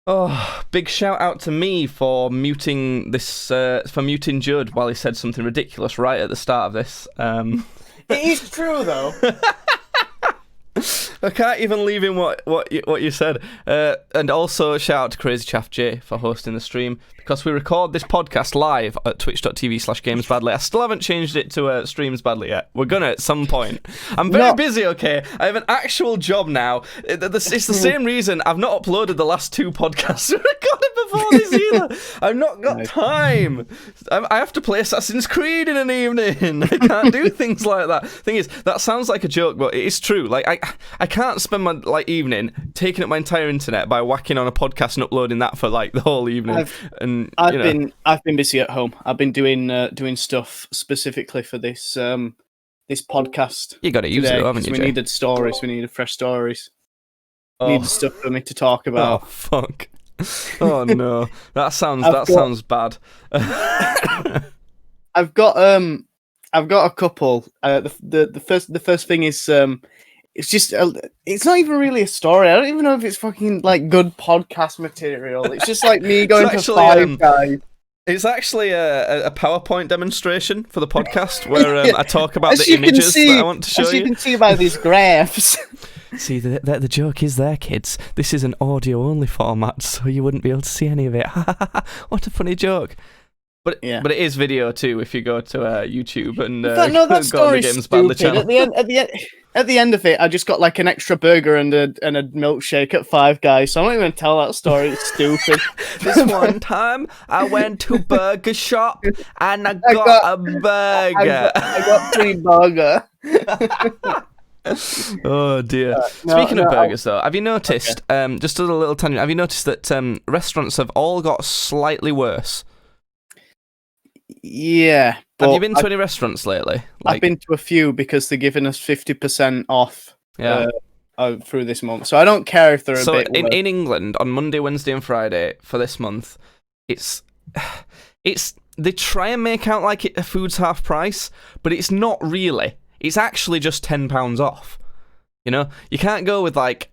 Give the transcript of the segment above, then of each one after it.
Oh, big shout out to me for muting Judd while he said something ridiculous right at the start of this. It is true, though. I can't even leave in what you said. And also shout out to Crazy Chaff J for hosting the stream, because we record this podcast live at twitch.tv/gamesbadly. I still haven't changed it to Streams Badly yet. We're gonna at some point. I'm very busy, okay? I have an actual job now. It's the same reason I've not uploaded the last 2 podcasts we recorded before this either. I've not got time. I have to play Assassin's Creed in an evening. I can't do things like that. Thing is, that sounds like a joke, but it is true. Like, I can't spend my evening taking up my entire internet by whacking on a podcast and uploading that for the whole evening. I've been busy at home. I've been doing stuff specifically for this this podcast. You got to use it, haven't you, we Jay? needed stories. We needed fresh stories. Oh. Needed stuff for me to talk about. Oh fuck! Oh no, that sounds bad. I've got a couple. The first thing is it's just it's not even really a story. I don't even know if it's fucking good podcast material. It's just me going to Five Guys. It's actually a PowerPoint demonstration for the podcast where I talk about the images that I want to show you. As you can see by these graphs. See, the joke is there, kids. This is an audio-only format, so you wouldn't be able to see any of it. What a funny joke. But it is video too. If you go to YouTube and that go on the story's Games Badly channel. At the end of it, I just got an extra burger and a milkshake at Five Guys. So I'm not even gonna tell that story. It's stupid. This one time, I went to Burger Shop and I got a burger. I got free burger. Oh dear. Speaking of burgers, though, have you noticed? Just as a little tangent, have you noticed that restaurants have all got slightly worse? Yeah. Have you been to any restaurants lately? I've been to a few because they're giving us 50% off through this month. So I don't care if they're a bit worse. In England, on Monday, Wednesday and Friday for this month, it's they try and make out like food's half price, but it's not really. It's actually just £10 off. You know? You can't go with a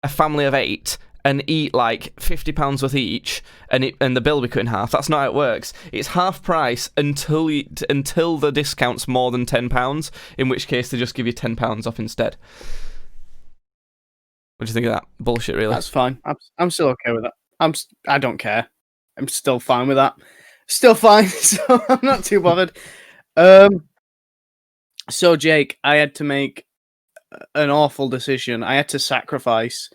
family of 8 and eat £50 worth each, and the bill will be cut in half. That's not how it works. It's half price until the discount's more than £10, in which case they just give you £10 off instead. What do you think of that? Bullshit, really. That's fine. I'm still okay with that. I don't care. I'm still fine with that. Still fine, so I'm not too bothered. So Jake, I had to make an awful decision. I had to sacrifice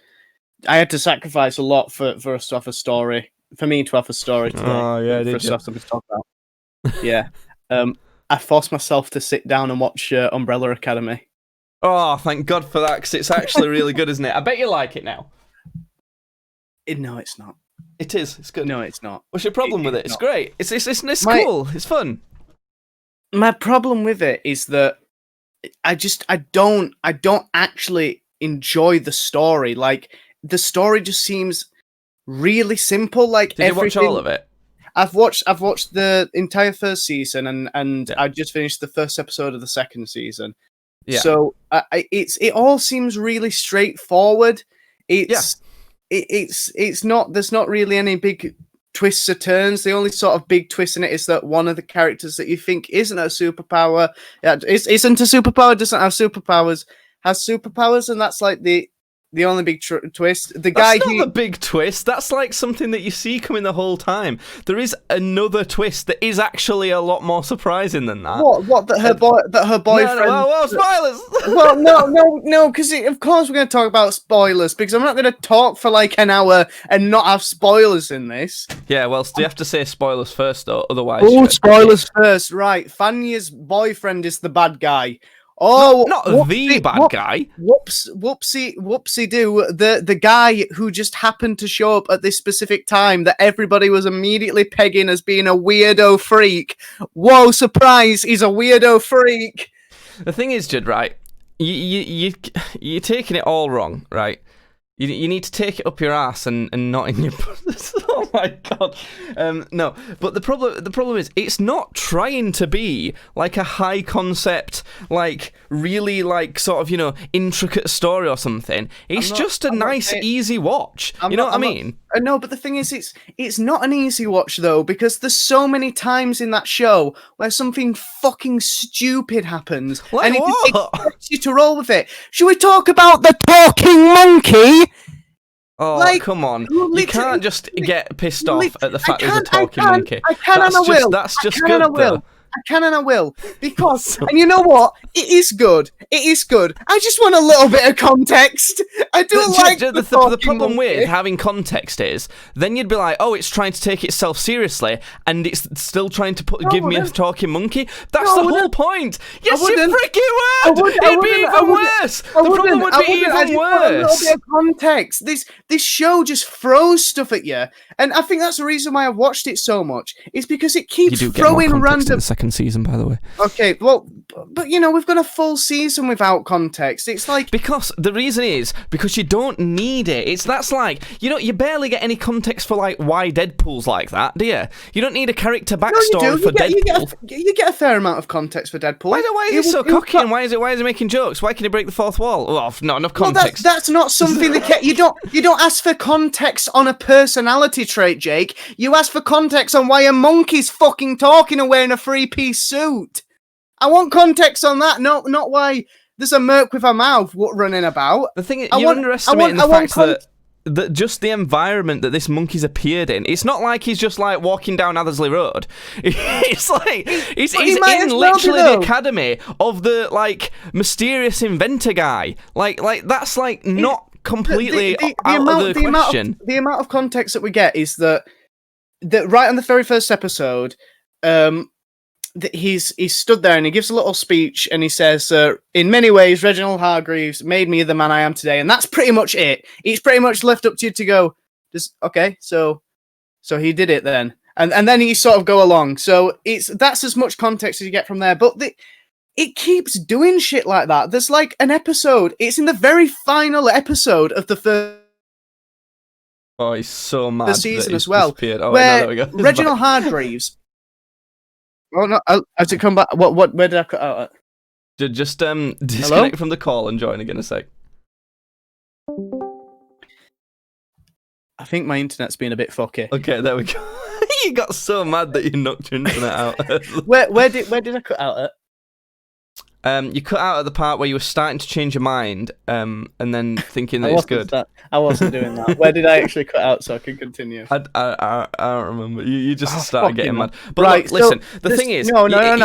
a lot for us to have a story. For me to have a story today. Oh yeah, for us to have something to talk about. Yeah. I forced myself to sit down and watch Umbrella Academy. Oh, thank God for that, because it's actually really good, isn't it? I bet you like it now. No, it's not. It is. It's good. No, it's not. What's your problem with it? It's great. It's cool. It's fun. My problem with it is that I don't actually enjoy the story. The story just seems really simple. Did you watch all of it? I've watched the entire first season, and I just finished the first episode of the second season. Yeah. So it all seems really straightforward. It's not. There's not really any big twists or turns. The only sort of big twist in it is that one of the characters that you think isn't a superpower, isn't a superpower, doesn't have superpowers, has superpowers, and that's the only big twist. That's not the big twist. That's something that you see coming the whole time. There is another twist that is actually a lot more surprising than that. What? That her boyfriend. No, spoilers. Well, no. Because of course we're going to talk about spoilers. Because I'm not going to talk for an hour and not have spoilers in this. Yeah, well, you have to say spoilers first, though. Otherwise, spoilers first. Right, Fanya's boyfriend is the bad guy. Oh, not the bad guy. Whoopsie do. The guy who just happened to show up at this specific time that everybody was immediately pegging as being a weirdo freak. Whoa, surprise, he's a weirdo freak. The thing is, Judd, right? You're taking it all wrong, right? You need to take it up your ass and not in your... Oh my God. No, but the problem is it's not trying to be a high concept, really like sort of, you know, intricate story or something. It's just a nice, easy watch. You know what I mean? No, but the thing is, it's not an easy watch though, because there's so many times in that show where something fucking stupid happens, like and what? it expects you to roll with it. Should we talk about the talking monkey? Oh, like, come on. You can't just get pissed off at the fact there's a talking monkey. I can and I will. That's just good, though. I can and I will. Because, and you know what? It is good. It is good. I just want a little bit of context. I do like the problem with having context is, then you'd be like, oh, it's trying to take itself seriously, and it's still trying to give me a talking monkey. That's the whole point. Yes, you freaking would. It'd be even worse. The problem would be even worse. A little bit of context. This show just throws stuff at you, and I think that's the reason why I've watched it so much. Is because it keeps throwing random. Season, by the way. Okay, well, but you know, we've got a full season without context. It's like, because the reason is because you don't need it. That's like, you know, you barely get any context for like why Deadpool's like that, do you? You don't need a character backstory for Deadpool. You get a fair amount of context for Deadpool. Why is he so cocky, and why is he making jokes? Why can he break the fourth wall? Oh, not enough context. Well, that's not something that you don't ask for context on a personality trait, Jake. You ask for context on why a monkey's fucking talking and wearing a three-piece suit. I want context on that, not why there's a merc with a mouth running about. The thing is, you're underestimating the fact that just the environment that this monkey's appeared in, it's not like he's just like walking down Athersley Road. It's like he's in literally the academy of the like mysterious inventor guy. Like that's like not completely out of the question. The amount of context that we get is that right on the very first episode, he's stood there and he gives a little speech and he says, in many ways, Reginald Hargreaves made me the man I am today. And that's pretty much it. It's pretty much left up to you to go, okay, so he did it then. And then he sort of go along. So that's as much context as you get from there. But it keeps doing shit like that. There's like an episode. It's in the very final episode of the first. Oh, he's so mad. The season as well. Oh, where wait, no, there we go. Reginald Hargreaves. Oh no! Has it come back? Where did I cut out at? Just disconnect from the call and join again a sec. I think my internet's been a bit fucky. Okay, there we go. You got so mad that you knocked your internet out. Where did I cut out at? You cut out at the part where you were starting to change your mind, and then thinking that it's good. I wasn't doing that. Where did I actually cut out so I can continue? I don't remember. You just started getting mad. But right, look, listen. The thing is, no. Let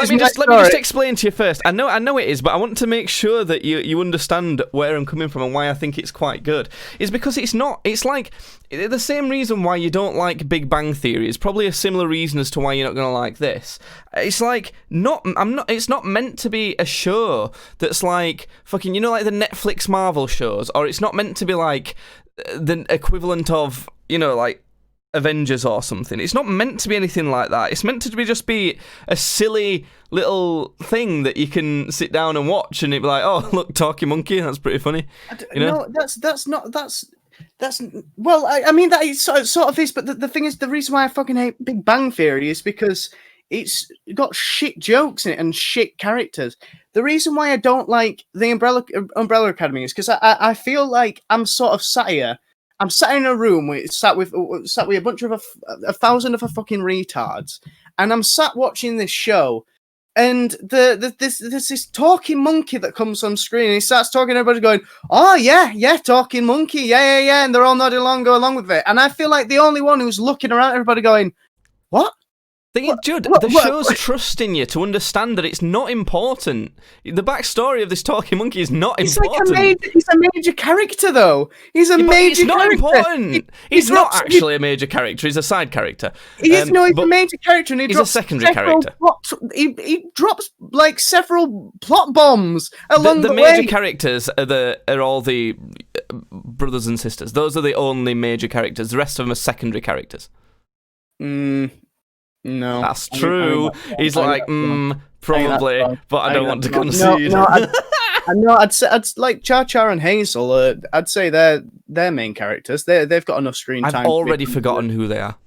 me just explain to you first. I know it is, but I want to make sure that you understand where I'm coming from and why I think it's quite good. Is because it's not. It's like the same reason why you don't like Big Bang Theory is probably a similar reason as to why you're not going to like this. It's like it's not meant to be a show that's like fucking, you know, like the Netflix Marvel shows, or it's not meant to be like the equivalent of, you know, like Avengers or something. It's not meant to be anything like that. It's meant to just be a silly little thing that you can sit down and watch, and it'd be like, oh, look, talking monkey, that's pretty funny. You know? No, that's well, I mean that is sort of is, but the thing is, the reason why I fucking hate Big Bang Theory is because it's got shit jokes in it and shit characters. The reason why I don't like the Umbrella Academy is because I feel like I'm sort of sat here. I'm sat in a room sat with a bunch of a thousand of a fucking retards, and I'm sat watching this show. And there's this talking monkey that comes on screen, and he starts talking. Everybody's going, "Oh yeah, talking monkey, yeah," and they're all nodding along, go along with it. And I feel like the only one who's looking around, everybody going, "What?" Judd, the show's trusting you to understand that it's not important. The backstory of this talking monkey is not important. He's a major character, though. He's a major character. It's not important. He's not actually a major character. He's a side character. He's a major character, and he's a secondary character. He drops like several plot bombs along the way. The major characters are all the brothers and sisters. Those are the only major characters. The rest of them are secondary characters. No, that's true. He's like, probably, but I don't want to concede. No, I'd say like Char Char and Hazel. I'd say they're main characters. They've got enough screen time. I've already forgotten who they are.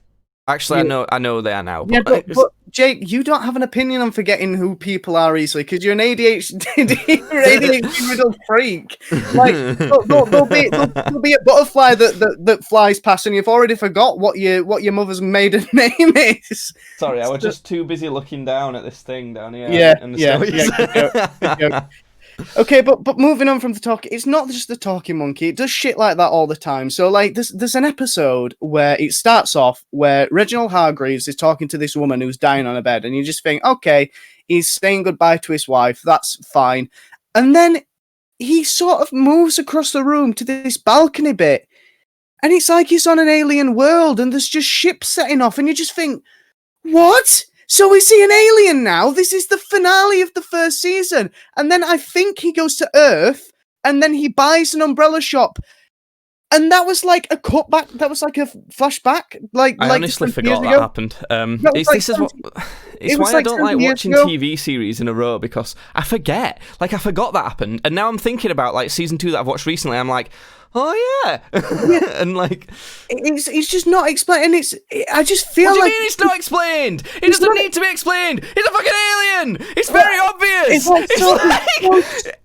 Actually, I know they are now. Yeah, but Jake, you don't have an opinion on forgetting who people are easily because you're an ADHD riddled freak. Like there'll be a butterfly that flies past, and you've already forgot what your mother's maiden name is. Sorry, I was just too busy looking down at this thing down here. Yeah. Good joke. Okay, but moving on from the talk, it's not just the talking monkey. It does shit like that all the time. So, like, there's an episode where it starts off where Reginald Hargreaves is talking to this woman who's dying on a bed, and you just think, okay, he's saying goodbye to his wife. That's fine. And then he sort of moves across the room to this balcony bit, and it's like he's on an alien world, and there's just ships setting off, and you just think, what? So is he an alien now? This is the finale of the first season. And then I think he goes to Earth, and then he buys an umbrella shop. And that was like a cutback. That was like a flashback. I honestly forgot that happened. It's why I don't like watching TV series in a row, because I forget. Like, I forgot that happened. And now I'm thinking about, like, season 2 that I've watched recently. I'm like, oh yeah. And like, it's just not explained. And I just feel what like, do you mean it's not explained? It doesn't need to be explained. He's a fucking alien. It's very obvious.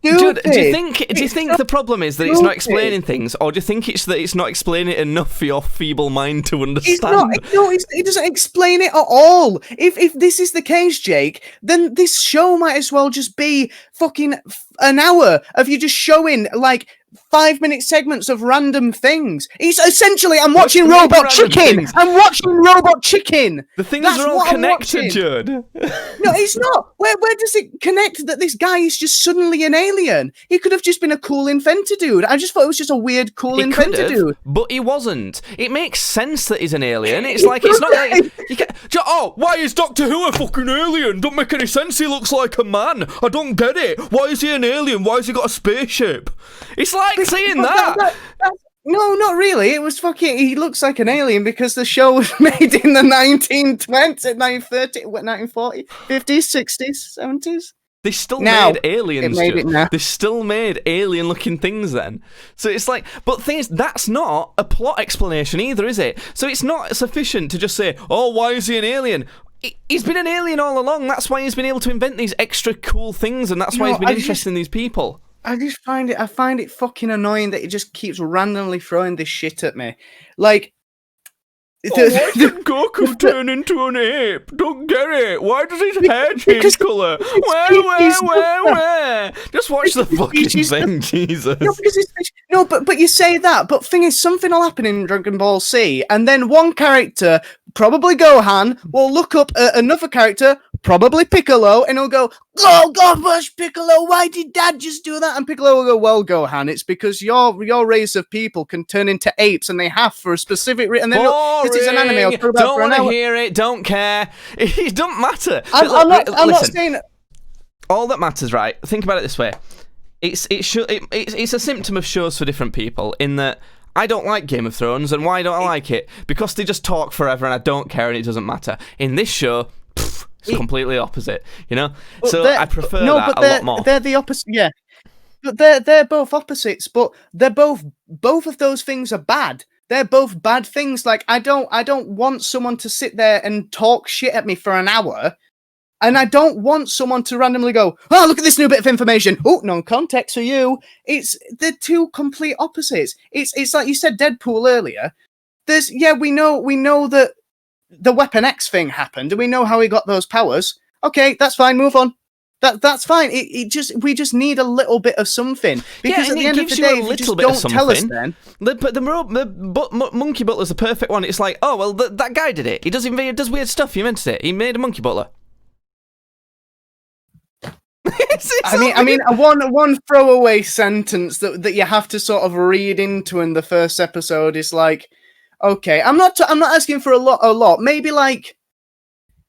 Do you think the problem is that it's not explaining things, or do you think it's that it's not explaining it enough for your feeble mind to understand? It doesn't explain it at all. If this is the case, Jake, then this show might as well just be fucking an hour of you just showing, like, 5-minute segments of random things. It's essentially, I'm watching Robot Chicken. I'm watching Robot Chicken. The things are all connected, Judd. No, it's not. Where does it connect that this guy is just suddenly an alien? He could have just been a cool inventor dude. I just thought it was just a weird cool inventor dude. But he wasn't. It makes sense that he's an alien. It's like, it's not like you can, why is Doctor Who a fucking alien? Don't make any sense. He looks like a man. I don't get it. Why is he an alien? Why has he got a spaceship? It's like saying that. No, not really. It was fucking. He looks like an alien because the show was made in the 1920s, 1930, 1940s, 50s, 60s, 70s. They still made aliens. They still made alien-looking things then. So it's like, but the thing is, that's not a plot explanation either, is it? So it's not sufficient to just say, oh, why is he an alien? He's been an alien all along. That's why he's been able to invent these extra cool things, and that's why he's been interested in these people. I find it fucking annoying that he just keeps randomly throwing this shit at me. Like, why did Goku turn into an ape? Don't get it. Why does his hair change colour? Where? Just watch the fucking thing, Jesus. No, but you say that, but thing is, something will happen in Dragon Ball Z, and then one character, probably Gohan, will look up at another character, probably Piccolo, and he'll go, oh gosh, Piccolo, why did Dad just do that? And Piccolo will go, well, Gohan, it's because your race of people can turn into apes, and they have for a specific reason. And then it's an anime. Don't want to hear it. Don't care. It doesn't matter. I'm not saying. All that matters, right? Think about it this way. It's a symptom of shows for different people. In that, I don't like Game of Thrones, and why don't I like it? Because they just talk forever, and I don't care, and it doesn't matter. In this show, it's completely opposite. You know, so I prefer that a lot more. They're the opposite. Yeah, but they're both opposites. But they're both of those things are bad. They're both bad things. Like, I don't want someone to sit there and talk shit at me for an hour, and I don't want someone to randomly go, oh, look at this new bit of information. Oh, no context for you. They're two complete opposites. It's like you said, Deadpool earlier. We know that the Weapon X thing happened, and we know how he got those powers. Okay, that's fine. Move on. That's fine. We just need a little bit of something, because at the end of the day, if you just don't tell us, then. But the monkey butler's the perfect one. It's like, oh well, that guy did it. He does weird stuff. He invented it. He made a monkey butler. I mean, one throwaway sentence that you have to sort of read into in the first episode is like, okay, I'm not asking for a lot. Maybe like,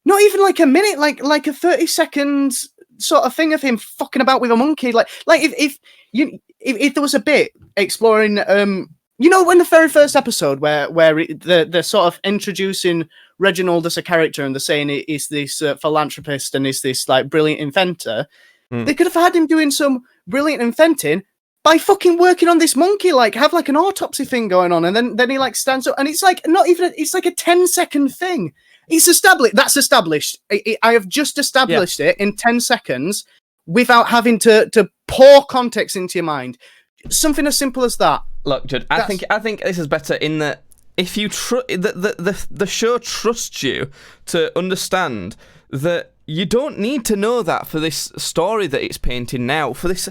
not even like a minute, like a 30 seconds sort of thing of him fucking about with a monkey. Like if there was a bit exploring, you know, in the very first episode where they're sort of introducing Reginald as a character, and they're saying he's this philanthropist and is this like brilliant inventor. They could have had him doing some brilliant inventing by fucking working on this monkey, like have like an autopsy thing going on, and then he like stands up, and it's like not even it's like a 10-second thing, It's established. That's established. I have just established it in 10 seconds without having to pour context into your mind. Something as simple as that. Look, Judd, I think this is better in that if you the show trusts you to understand that you don't need to know that for this story that it's painting now, for this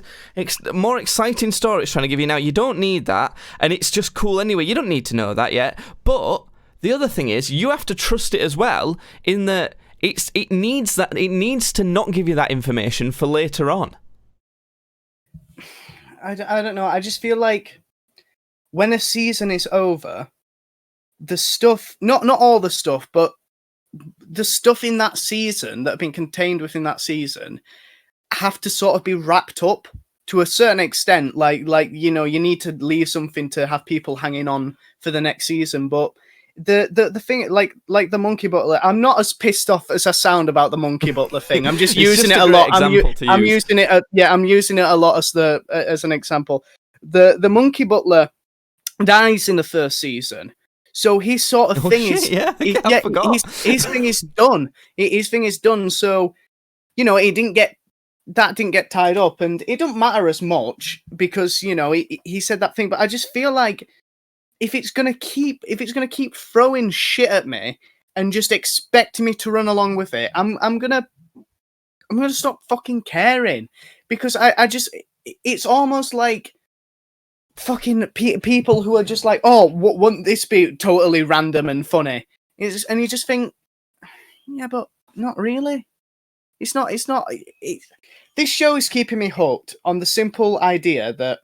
more exciting story it's trying to give you now. You don't need that, and it's just cool anyway. You don't need to know that yet. But the other thing is, you have to trust it as well in that it needs to not give you that information for later on. I don't know. I just feel like when a season is over, the stuff, not all the stuff, but the stuff in that season that have been contained within that season have to sort of be wrapped up to a certain extent. Like you need to leave something to have people hanging on for the next season. But the thing, like the Monkey Butler, I'm not as pissed off as I sound about the Monkey Butler thing. I'm just using it a lot. I'm using it. I'm using it a lot as an example. The Monkey Butler dies in the first season, so his sort of thing is his thing is done. His thing is done. So it didn't get tied up, and it don't matter as much because he said that thing. But I just feel like if it's gonna keep throwing shit at me and just expect me to run along with it, I'm gonna stop fucking caring, because I just, it's almost like fucking people who are just like, oh, wouldn't this be totally random and funny? And you just think, yeah, but not really. It's not. This show is keeping me hooked on the simple idea that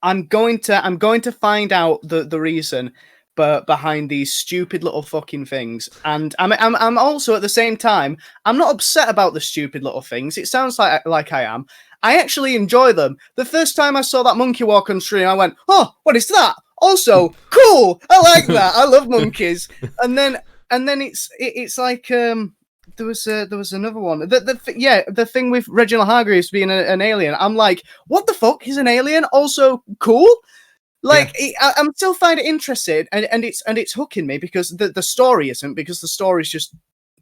I'm going to find out the reason behind these stupid little fucking things, and I'm also at the same time, I'm not upset about the stupid little things. It sounds like I am. I actually enjoy them. The first time I saw that monkey walk on screen, I went, "Oh, what is that? Also, cool. I like that. I love monkeys." And then it's like there was another one. The thing with Reginald Hargreaves being an alien. I'm like, what the fuck? He's an alien. Also cool. Like, I'm still finding it interesting, and it's hooking me because the story isn't, because the story's just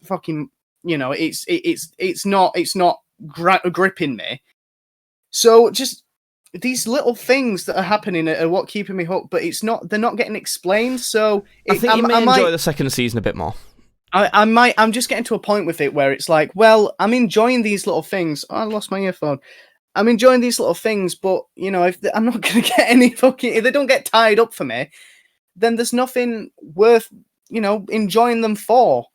fucking, it's not gripping me. So just these little things that are happening are what keeping me hooked, but they're not getting explained. So I think you may enjoy the second season a bit more. I'm just getting to a point with it where it's like, well, I'm enjoying these little things. Oh, I lost my earphone. I'm enjoying these little things, but if I'm not going to get any fucking, if they don't get tied up for me, then there's nothing worth, enjoying them for.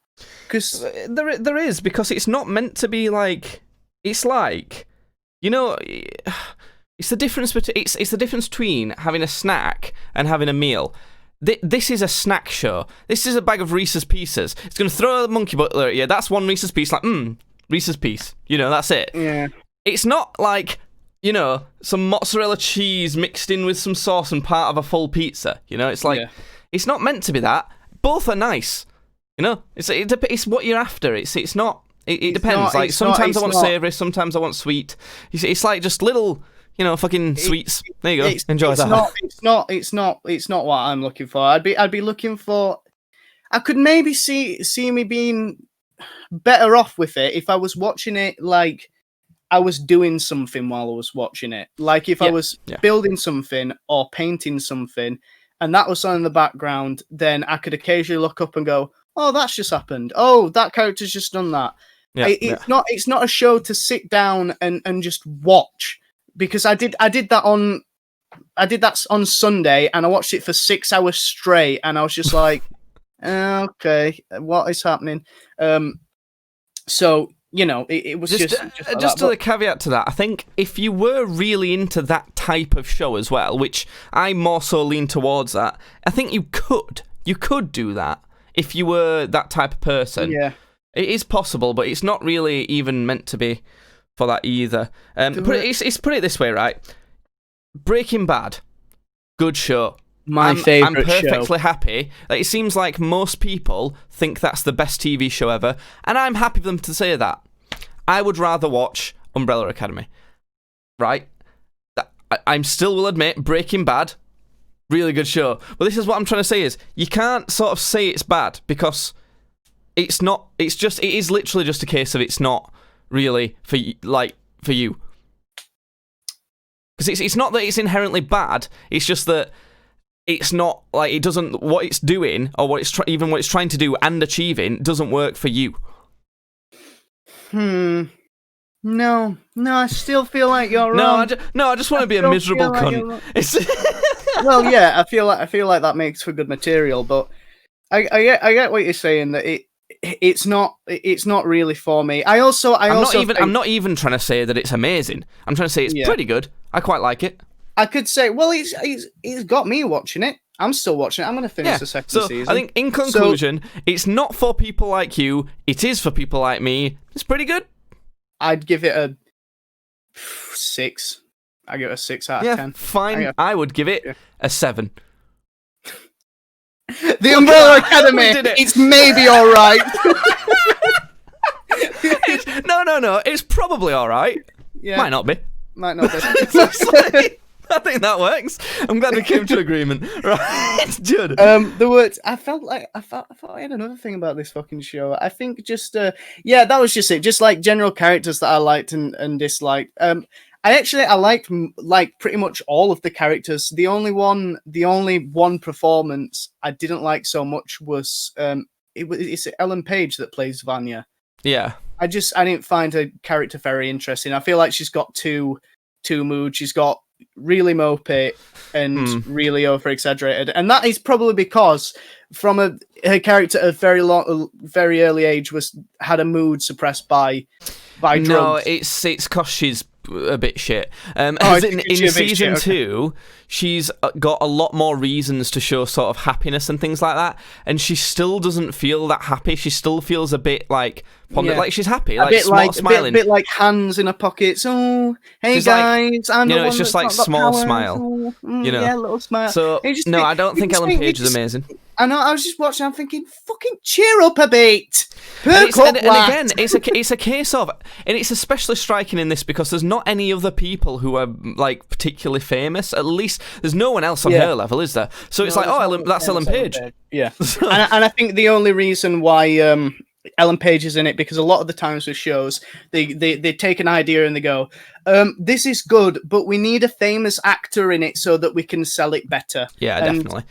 Because there is, because it's not meant to be like, it's like, it's the difference between having a snack and having a meal. This is a snack show. This is a bag of Reese's Pieces. It's going to throw a Monkey Butler at you. That's one Reese's Piece. Like, Reese's Piece. That's it. Yeah. It's not like, some mozzarella cheese mixed in with some sauce and part of a full pizza. It's like, It's not meant to be that. Both are nice. It's what you're after. It's not. It depends. Like, sometimes I want savoury, sometimes I want sweet. It's like just little, fucking sweets. There you go. Enjoy that. It's not what I'm looking for. I'd be looking for. I could maybe see me being better off with it if I was watching it like I was doing something while I was watching it. Like if I was building something or painting something, and that was on in the background, then I could occasionally look up and go, "Oh, that's just happened. Oh, that character's just done that." Yeah, it's not a show to sit down and just watch, because I did that on Sunday, and I watched it for 6 hours straight, and I was just like, okay, what is happening? So it was just like a caveat to that. I think if you were really into that type of show as well, which I more so lean towards that, I think you could do that if you were that type of person. Yeah. It is possible, but it's not really even meant to be for that either. Put it this way, right? Breaking Bad, good show. My favourite show. I'm perfectly happy. It seems like most people think that's the best TV show ever, and I'm happy for them to say that. I would rather watch Umbrella Academy, right? I still will admit, Breaking Bad, Really good show. But this is what I'm trying to say is, you can't sort of say it's bad, because it's not, it is literally just a case of it's not really for you. Because it's not that it's inherently bad, it's just that it's not, like, it doesn't, what it's doing, or what it's even what it's trying to do and achieving, doesn't work for you. No, I still feel like you're wrong. I just want to be a miserable cunt. Well, yeah, I feel like that makes for good material, but I get what you're saying, that it's not really for me. I'm not even trying to say that it's amazing. I'm trying to say it's pretty good. I quite like it. I could say, well, he's got me watching it. I'm still watching it. I'm going to finish the second season. I think, in conclusion, it's not for people like you. It is for people like me. It's pretty good. I'd give it a 6. I give it a 6 out of 10. Fine. I would give it a 7. The Umbrella Academy. It's maybe all right. No. It's probably all right. Yeah. Might not be. I think that works. I'm glad we came to agreement. Right, good. The words. I thought I had another thing about this fucking show. I think just that was just it. Just like general characters that I liked and disliked. I liked like pretty much all of the characters. The only one performance I didn't like so much was it's Ellen Page that plays Vanya. Yeah. I didn't find her character very interesting. I feel like she's got two moods. She's got really mopey and really over exaggerated, and that is probably because from her character at a very early age had a mood suppressed by drugs. No, it's because she's a bit shit. In season 2, she's got a lot more reasons to show sort of happiness and things like that, and she still doesn't feel that happy. She still feels a bit like like she's happy, like smiling, a bit like hands in her pockets. Oh, hey she's guys, I'm the one it's just like small smile. Yeah, little smile. So I don't think Ellen Page is amazing. I know. I was just watching. I'm thinking, fucking cheer up a bit. And again, it's a case of, and it's especially striking in this because there's not any other people who are like particularly famous. At least there's no one else on her level, is there? So it's that's Ellen Page. Yeah, and I think the only reason why Ellen Page is in it, because a lot of the times with shows, they take an idea and they go, this is good, but we need a famous actor in it so that we can sell it better. Yeah, and definitely.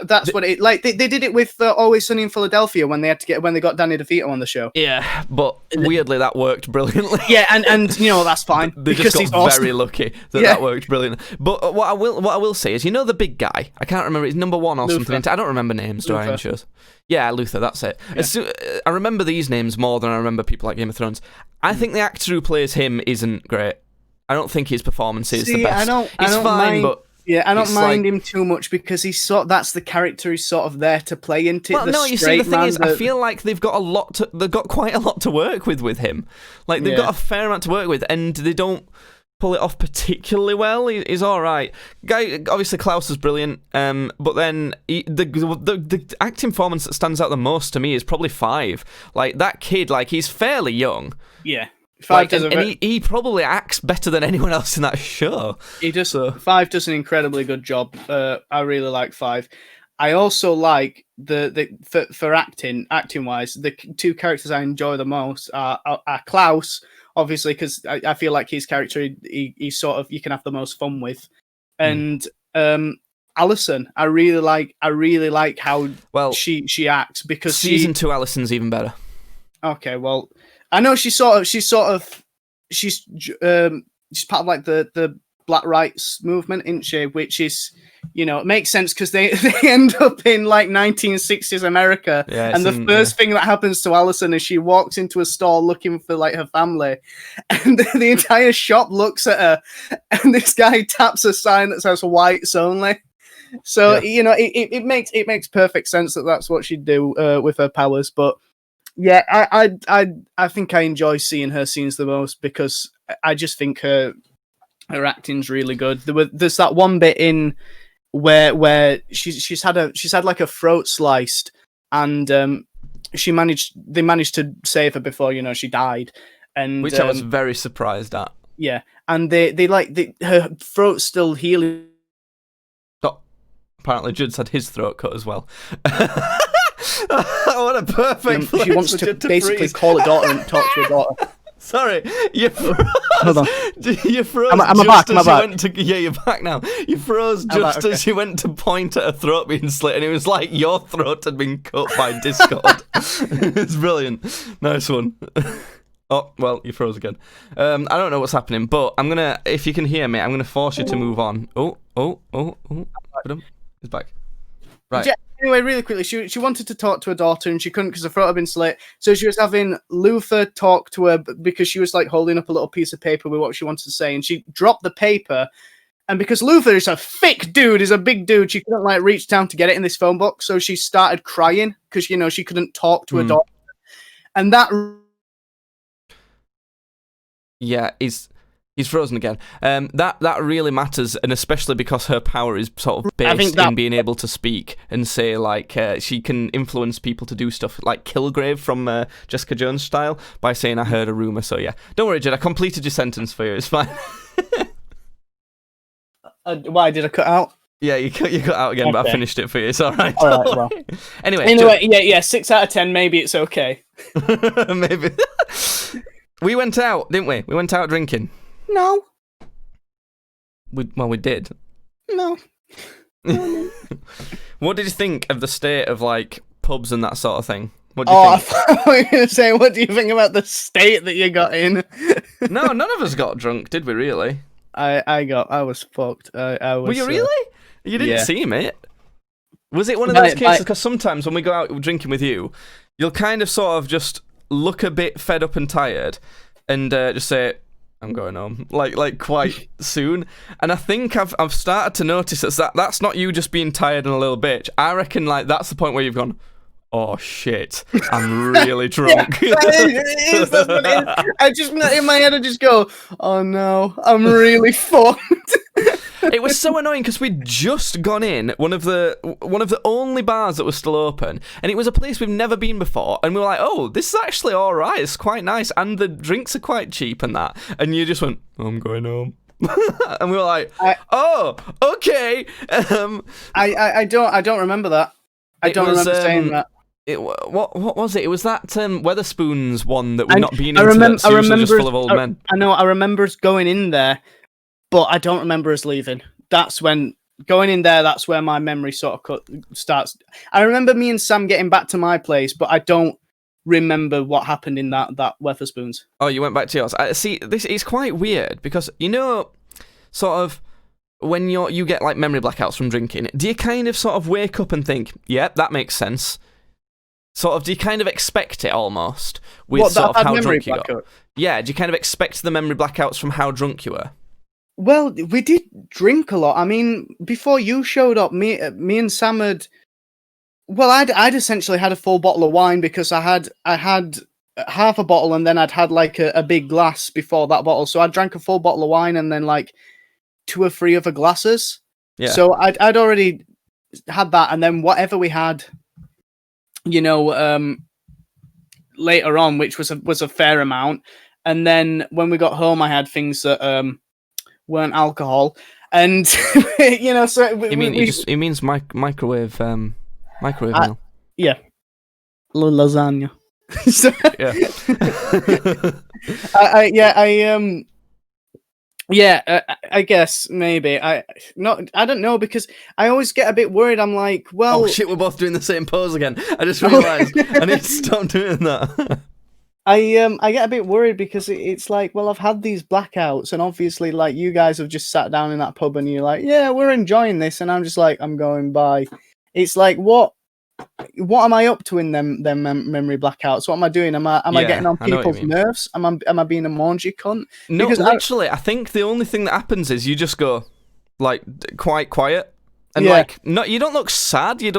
That's what it like. They did it with Always Sunny in Philadelphia when they got Danny DeVito on the show. Yeah, but weirdly that worked brilliantly. Yeah, and that's fine. They just got very lucky that worked brilliantly. But what I will say is, the big guy, I can't remember, it's number 1 or Luther. something. I don't remember names, do I, in shows? Yeah, Luther, that's it. Yeah. I remember these names more than I remember people like Game of Thrones. I think the actor who plays him isn't great. I don't think his performance is the best. I don't mind, but I don't mind him too much because that's the character he's sort of there to play into. Well, no, you see, the thing is, I feel like they've got quite a lot to work with him. Like they've got a fair amount to work with, and they don't pull it off particularly well. He's all right. Guy, obviously Klaus is brilliant. But then the acting performance that stands out the most to me is probably 5. Like that kid, like he's fairly young. Yeah. He probably acts better than anyone else in that show. He does. 5 does an incredibly good job. I really like 5. I also like for acting wise, the 2 characters I enjoy the most are Klaus, obviously, because I feel like his character he sort of you can have the most fun with, and Alison. I really like how she acts, because season 2 Alison's even better. Okay, well, I know she's part of like the Black rights movement, isn't she? Which is, it makes sense because they end up in like 1960s America, and the first thing that happens to Alison is she walks into a store looking for like her family, and the entire shop looks at her, and this guy taps a sign that says "whites only." So it makes perfect sense that that's what she'd do with her powers, but. Yeah, I think I enjoy seeing her scenes the most because I just think her acting's really good. There's that one bit in where she's had like a throat sliced, and they managed to save her before she died, and which I was very surprised at. Yeah, and they her throat's still healing. apparently Judd's had his throat cut as well. What a perfect place. She wants to basically call a daughter and talk to a daughter. Sorry, you froze. Hold on. You froze I'm just back, as I'm you back. went to. Yeah, you're back now. You froze just okay. as you went to point at her throat being slit, and it was like your throat had been cut by Discord. It's brilliant. Nice one. Oh, well, you froze again. I don't know what's happening, but I'm gonna. If you can hear me, I'm gonna force you to move on. Oh. He's back. Right. Yeah, anyway, really quickly, she wanted to talk to her daughter and she couldn't because her throat had been slit. So she was having Luther talk to her because she was like holding up a little piece of paper with what she wanted to say, and she dropped the paper. And because Luther is a thick dude, is a big dude, she couldn't like reach down to get it in this phone box. So she started crying because she couldn't talk to her daughter, and that. Yeah, he's frozen again. That really matters, and especially because her power is sort of based in being able to speak and say, like, she can influence people to do stuff like Kilgrave from Jessica Jones style by saying, I heard a rumour, so yeah. Don't worry, Jed, I completed your sentence for you, it's fine. Why did I cut out? Yeah, you cut out again, but I finished it for you, it's alright. Well. Anyway, yeah, 6 out of 10, maybe it's okay. Maybe. We went out, didn't we? We went out drinking. No. We did. No. What did you think of the state of, like, pubs and that sort of thing? What do I you think? thought you were going to say, what do you think about the state that you got in? No, none of us got drunk, did we, really? I was fucked. I was. Were you really? You didn't see me. Was it one of those cases? Because sometimes when we go out drinking with you, you'll kind of sort of just look a bit fed up and tired and just say, I'm going home, like quite soon. And I think I've started to notice that's not you just being tired and a little bitch. I reckon like that's the point where you've gone, oh shit, I'm really drunk. That's what it is. I just in my head I just go, oh no, I'm really fucked. It was so annoying because we'd just gone in one of the only bars that was still open, and it was a place we've never been before, and we were like, oh, this is actually all right, it's quite nice, and the drinks are quite cheap and that, and you just went, I'm going home. And we were like, oh, okay. I don't remember that. I don't remember saying that. What was it? It was that Weatherspoons one that we've not been into. That's usually just full of old men. I know. I remember us going in there, but I don't remember us leaving. That's when going in there. That's where my memory sort of starts. I remember me and Sam getting back to my place, but I don't remember what happened in that Weatherspoons. Oh, you went back to yours. See, this is quite weird because sort of. When you get like memory blackouts from drinking, do you kind of sort of wake up and think, yep, that makes sense? Sort of, do you kind of expect it almost with sort of how drunk you got? Yeah, do you kind of expect the memory blackouts from how drunk you were? Well, we did drink a lot. I mean, before you showed up, me and Sam had. Well, I'd essentially had a full bottle of wine because I had half a bottle and then I'd had like a big glass before that bottle. So I drank a full bottle of wine and then like 2 or 3 other glasses. Yeah. So I'd already had that, and then whatever we had, later on, which was a fair amount. And then when we got home, I had things that weren't alcohol, and So he means microwave meal. Yeah, lasagna. So, yeah. I guess maybe I don't know because I always get a bit worried. I'm like, well, oh shit, we're both doing the same pose again. I just realised I need to stop doing that. I get a bit worried because it's like, well, I've had these blackouts, and obviously, like, you guys have just sat down in that pub and you're like, yeah, we're enjoying this, and I'm just like, I'm going by. It's like, what am I up to in them memory blackouts? What am I doing? Am I getting on people's nerves? Am I being a mangy cunt? No, because literally, I think the only thing that happens is you just go like quite quiet and you don't look sad. You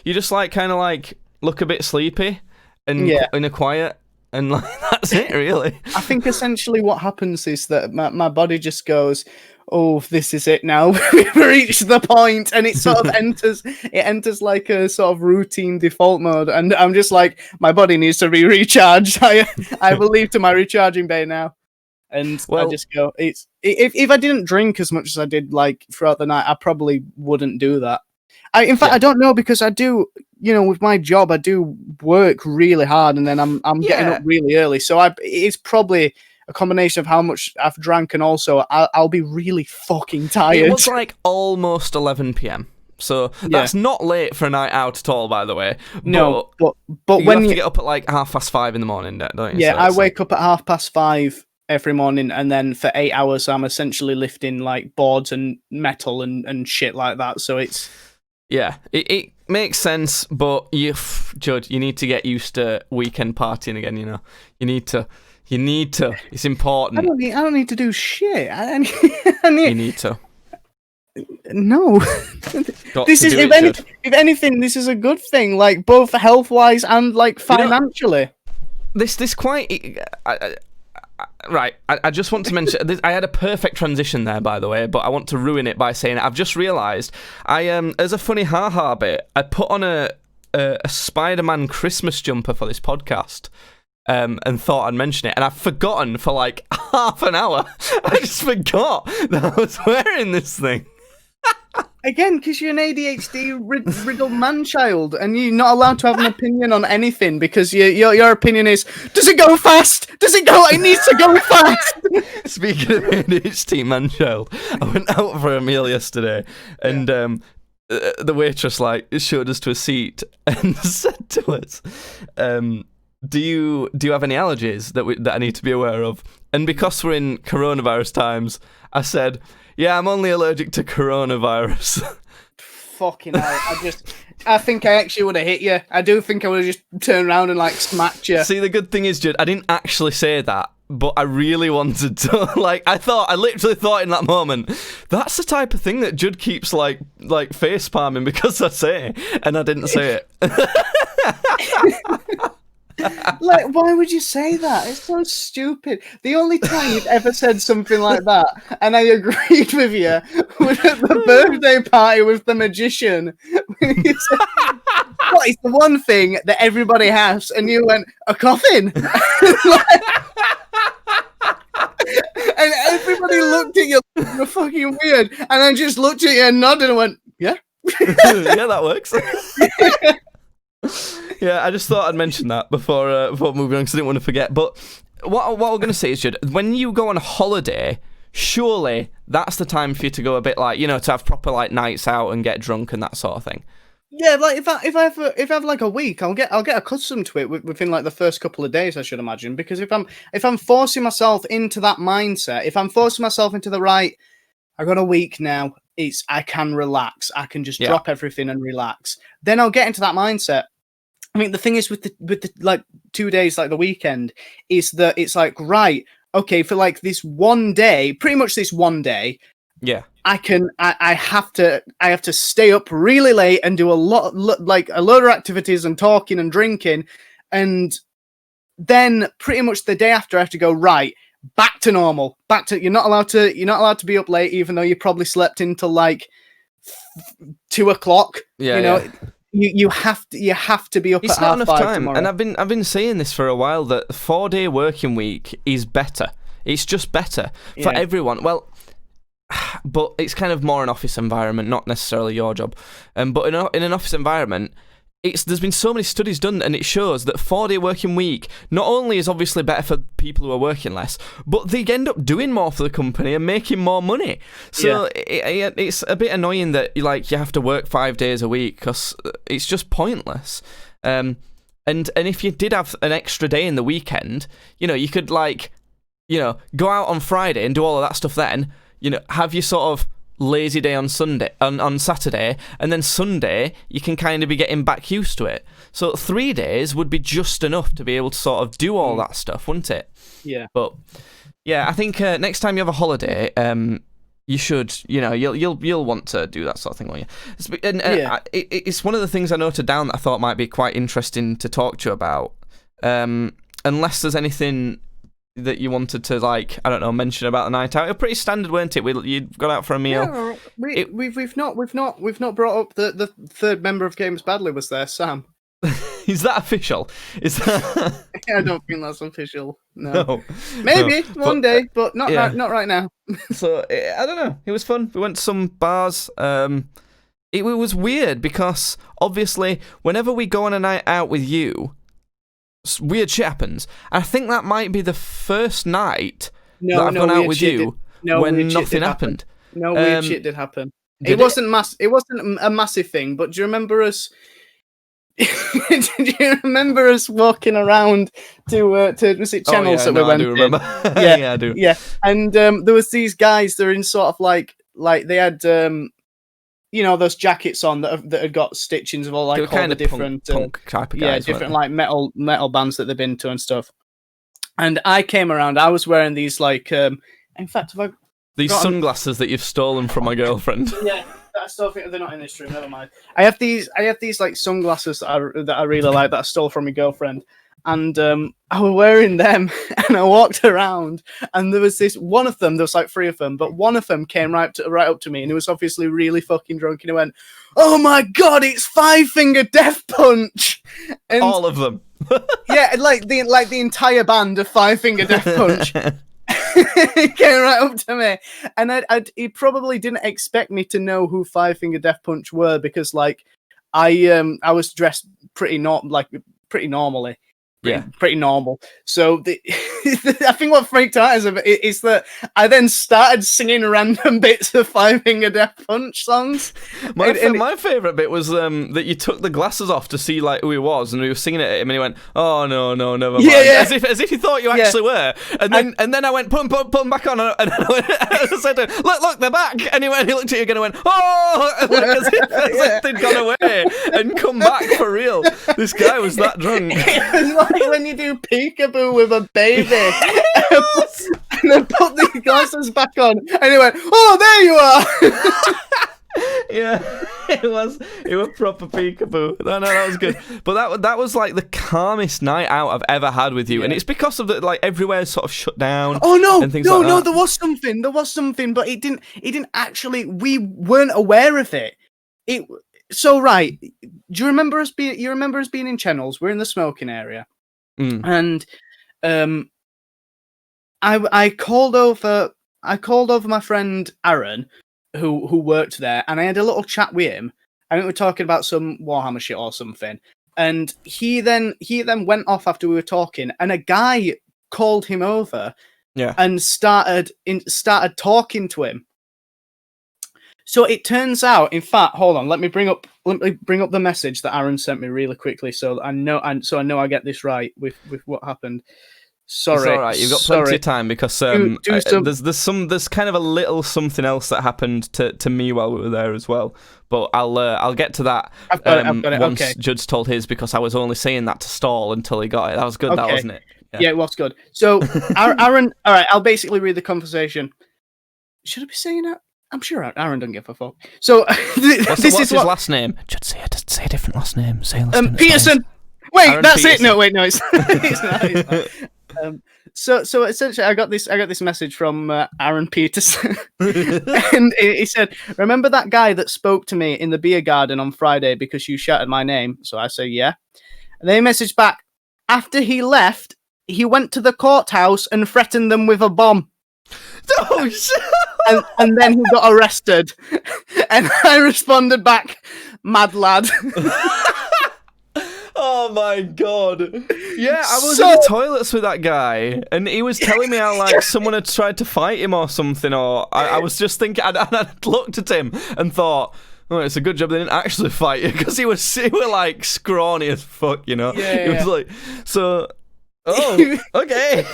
just like kind of like look a bit sleepy and in a quiet. And like, that's it, really. I think essentially what happens is that my body just goes, oh, this is it now. We've reached the point, and it sort of enters like a sort of routine default mode, and I'm just like, my body needs to be recharged. I will leave to my recharging bay now. And I just go, if I didn't drink as much as I did like throughout the night, I probably wouldn't do that. In fact, I don't know, because I do, with my job, I do work really hard, and then I'm getting up really early. So it's probably a combination of how much I've drank, and also I'll be really fucking tired. It was like almost 11 p.m. So that's not late for a night out at all, by the way. No, but you when have to get up at like 5:30 in the morning, don't you? Yeah, I wake up at 5:30 every morning, and then for 8 hours I'm essentially lifting like boards and metal and shit like that. So it's it makes sense, but Judd, you need to get used to weekend partying again. You need to. It's important. I don't need to do shit. You need to. No. If anything, this is a good thing, like both health wise and like financially. This quite. Right, I just want to mention this. I had a perfect transition there, by the way, but I want to ruin it by saying I've just realised as a funny ha-ha bit, I put on a Spider-Man Christmas jumper for this podcast, and thought I'd mention it, and I've forgotten for like half an hour. I just forgot that I was wearing this thing. Again, because you're an ADHD riddled man-child, and you're not allowed to have an opinion on anything, because your opinion is, does it go fast? Does it go? It needs to go fast. Speaking of ADHD man-child, I went out for a meal yesterday, and the waitress showed us to a seat and said to us, do you have any allergies that I need to be aware of? And because we're in coronavirus times, I said, yeah, I'm only allergic to coronavirus. Fucking hell. I think I actually would have hit you. I do think I would have just turned around and smacked you. See, the good thing is, Judd, I didn't actually say that, but I really wanted to. I literally thought in that moment, that's the type of thing that Judd keeps face palming because I say, and I didn't say it. Why would you say that? It's so stupid. The only time you've ever said something like that, and I agreed with you, was at the birthday party with the magician. When you said, what is the one thing that everybody has? And you went, a coffin. And everybody looked at you like you're fucking weird. And I just looked at you and nodded and went, yeah. Yeah, that works. Yeah, I just thought I'd mention that before moving on, because I didn't want to forget. But what we're going to say is, Judd, when you go on a holiday, surely that's the time for you to go a bit to have proper nights out and get drunk and that sort of thing. Yeah, if I have a week, I'll get accustomed to it within the first couple of days, I should imagine. Because if I'm forcing myself into that mindset, if I'm forcing myself into I got a week now, I can relax, I can just drop everything and relax, then I'll get into that mindset. I mean, the thing is with the 2 days, the weekend, is that it's right, okay, for this one day, pretty much this one day, I have to stay up really late and do a lot of activities and talking and drinking, and then pretty much the day after I have to go back to normal. You're not allowed to be up late, even though you probably slept until 2 o'clock. Yeah. You have to be up it's at not enough 5 time, tomorrow. and I've been saying this for a while, that the 4-day working week is better. It's just better for everyone. Well, but it's kind of more an office environment, not necessarily your job. But in an office environment, there's been so many studies done, and it shows that 4-day working week not only is obviously better for people who are working less, but they end up doing more for the company and making more money. So it's a bit annoying that you have to work 5 days a week, because it's just pointless. And if you did have an extra day in the weekend, you could go out on Friday and do all of that stuff. Then have your sort of lazy day on Saturday, and then Sunday you can kind of be getting back used to it. So 3 days would be just enough to be able to sort of do all that stuff, wouldn't it? Yeah. But yeah, I think next time you have a holiday, you should, you'll want to do that sort of thing, won't you? It's one of the things I noted down that I thought might be quite interesting to talk to you about. Unless there's anything that you wanted to mention about the night out. It was pretty standard, weren't it? You got out for a meal. Yeah, we've not brought up the third member of Games Badly was there, Sam. Is that official? I don't think that's official. No. Maybe one day, but not right now. So I don't know. It was fun. We went to some bars. it was weird because obviously whenever we go on a night out with you, weird shit happens. I think that might be the first night that I've gone out with you when nothing happened. No, weird shit did happen. It wasn't a massive thing, but do you remember us? Do you remember us walking around to was it Channels that we went? I do remember. Yeah, I do. Yeah, and there was these guys. They're in sort of like they had those jackets on that had got stitchings of all like all kind the of different punk type of guys, different like metal bands that they've been to and stuff. And I came around. I was wearing these like in fact, have I these sunglasses that you've stolen from my girlfriend? Yeah. I still think they're not in this room. Never mind. I have these like sunglasses that I really like that I stole from my girlfriend, and I was wearing them, and I walked around, and there was one of them. There was like 3 of them, but one of them came right up to me, and he was obviously really fucking drunk, and he went, "Oh my god, it's Five Finger Death Punch!" And all of them. Yeah, like the entire band of Five Finger Death Punch. He came right up to me, and he probably didn't expect me to know who Five Finger Death Punch were because, like, I was dressed pretty normally. Pretty normal. So I think what freaked out is that I then started singing random bits of Five Finger Death Punch songs. My favourite bit was that you took the glasses off to see like who he was, and we were singing it at him, and he went, "Oh no, never mind." Yeah. As if he thought you actually were. And then I went, "Put them back on," and I said to him, "Look, they're back." And he looked at you again and went, "Oh," as if they'd gone away and come back for real. This guy was that drunk. It was like when you do peekaboo with a baby, and then put the glasses back on, and he went, "Oh, there you are." Yeah, it was proper peekaboo. No, that was good. But that was like the calmest night out I've ever had with you, and it's because of the like everywhere's sort of shut down. Oh no, and things like that. There was something, but it didn't actually. We weren't aware of it. So right. Do you remember us being? You remember us being in Channels? We're in the smoking area. And I called over my friend Aaron, who worked there, and I had a little chat with him. I think we were talking about some Warhammer shit or something. And he then went off after we were talking, and a guy called him over, and started talking to him. So it turns out, in fact, hold on, let me bring up the message that Aaron sent me really quickly, so I know I get this right with what happened. Sorry, it's all right. You've got plenty of time because there's kind of a little something else that happened to me while we were there as well. But I'll get to that I've got it. once Okay. Judd's told his, because I was only saying that to stall until he got it. That was good, Okay. that wasn't it? Yeah, it was good. So Aaron, all right, I'll basically read the conversation. Should I be saying that? I'm sure Aaron doesn't give a fuck. So what's his last name? Judd, say a different last name. Say last name. Peterson. Wait, Aaron that's Peterson. it. No, wait, no, it's not. So essentially, I got this message from Aaron Peterson, and he said, "Remember that guy that spoke to me in the beer garden on Friday because you shouted my name?" So I say, "Yeah." And they messaged back, "After he left, he went to the courthouse and threatened them with a bomb." Oh shit! And then he got arrested, and I responded back, "Mad lad." Oh my god. Yeah, I was in the toilets with that guy, and he was telling me how like someone had tried to fight him or something, or I was just thinking, I looked at him and thought, oh, it's a good job they didn't actually fight you, because he was like scrawny as fuck, you know? Yeah, He was like, so, oh, okay.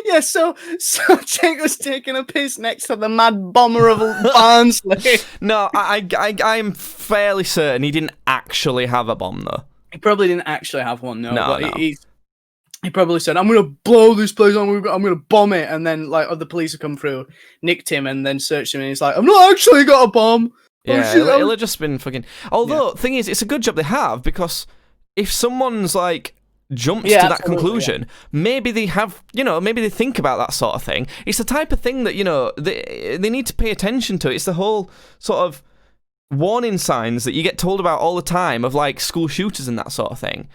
Yeah, so Jake was taking a piss next to the mad bomber of Barnsley. No, I'm fairly certain he didn't actually have a bomb, though. He probably didn't actually have one, no. But No. He probably said, "I'm going to blow this place, I'm going to bomb it." And then, like, other police have come through, nicked him, and then searched him, and he's like, "I've not actually got a bomb." Yeah, it'll have just been fucking... Although, thing is, it's a good job they have, because if someone's, like, jumps to that conclusion, maybe they have, maybe they think about that sort of thing. It's the type of thing that, they need to pay attention to. It's the whole sort of warning signs that you get told about all the time of like school shooters and that sort of thing.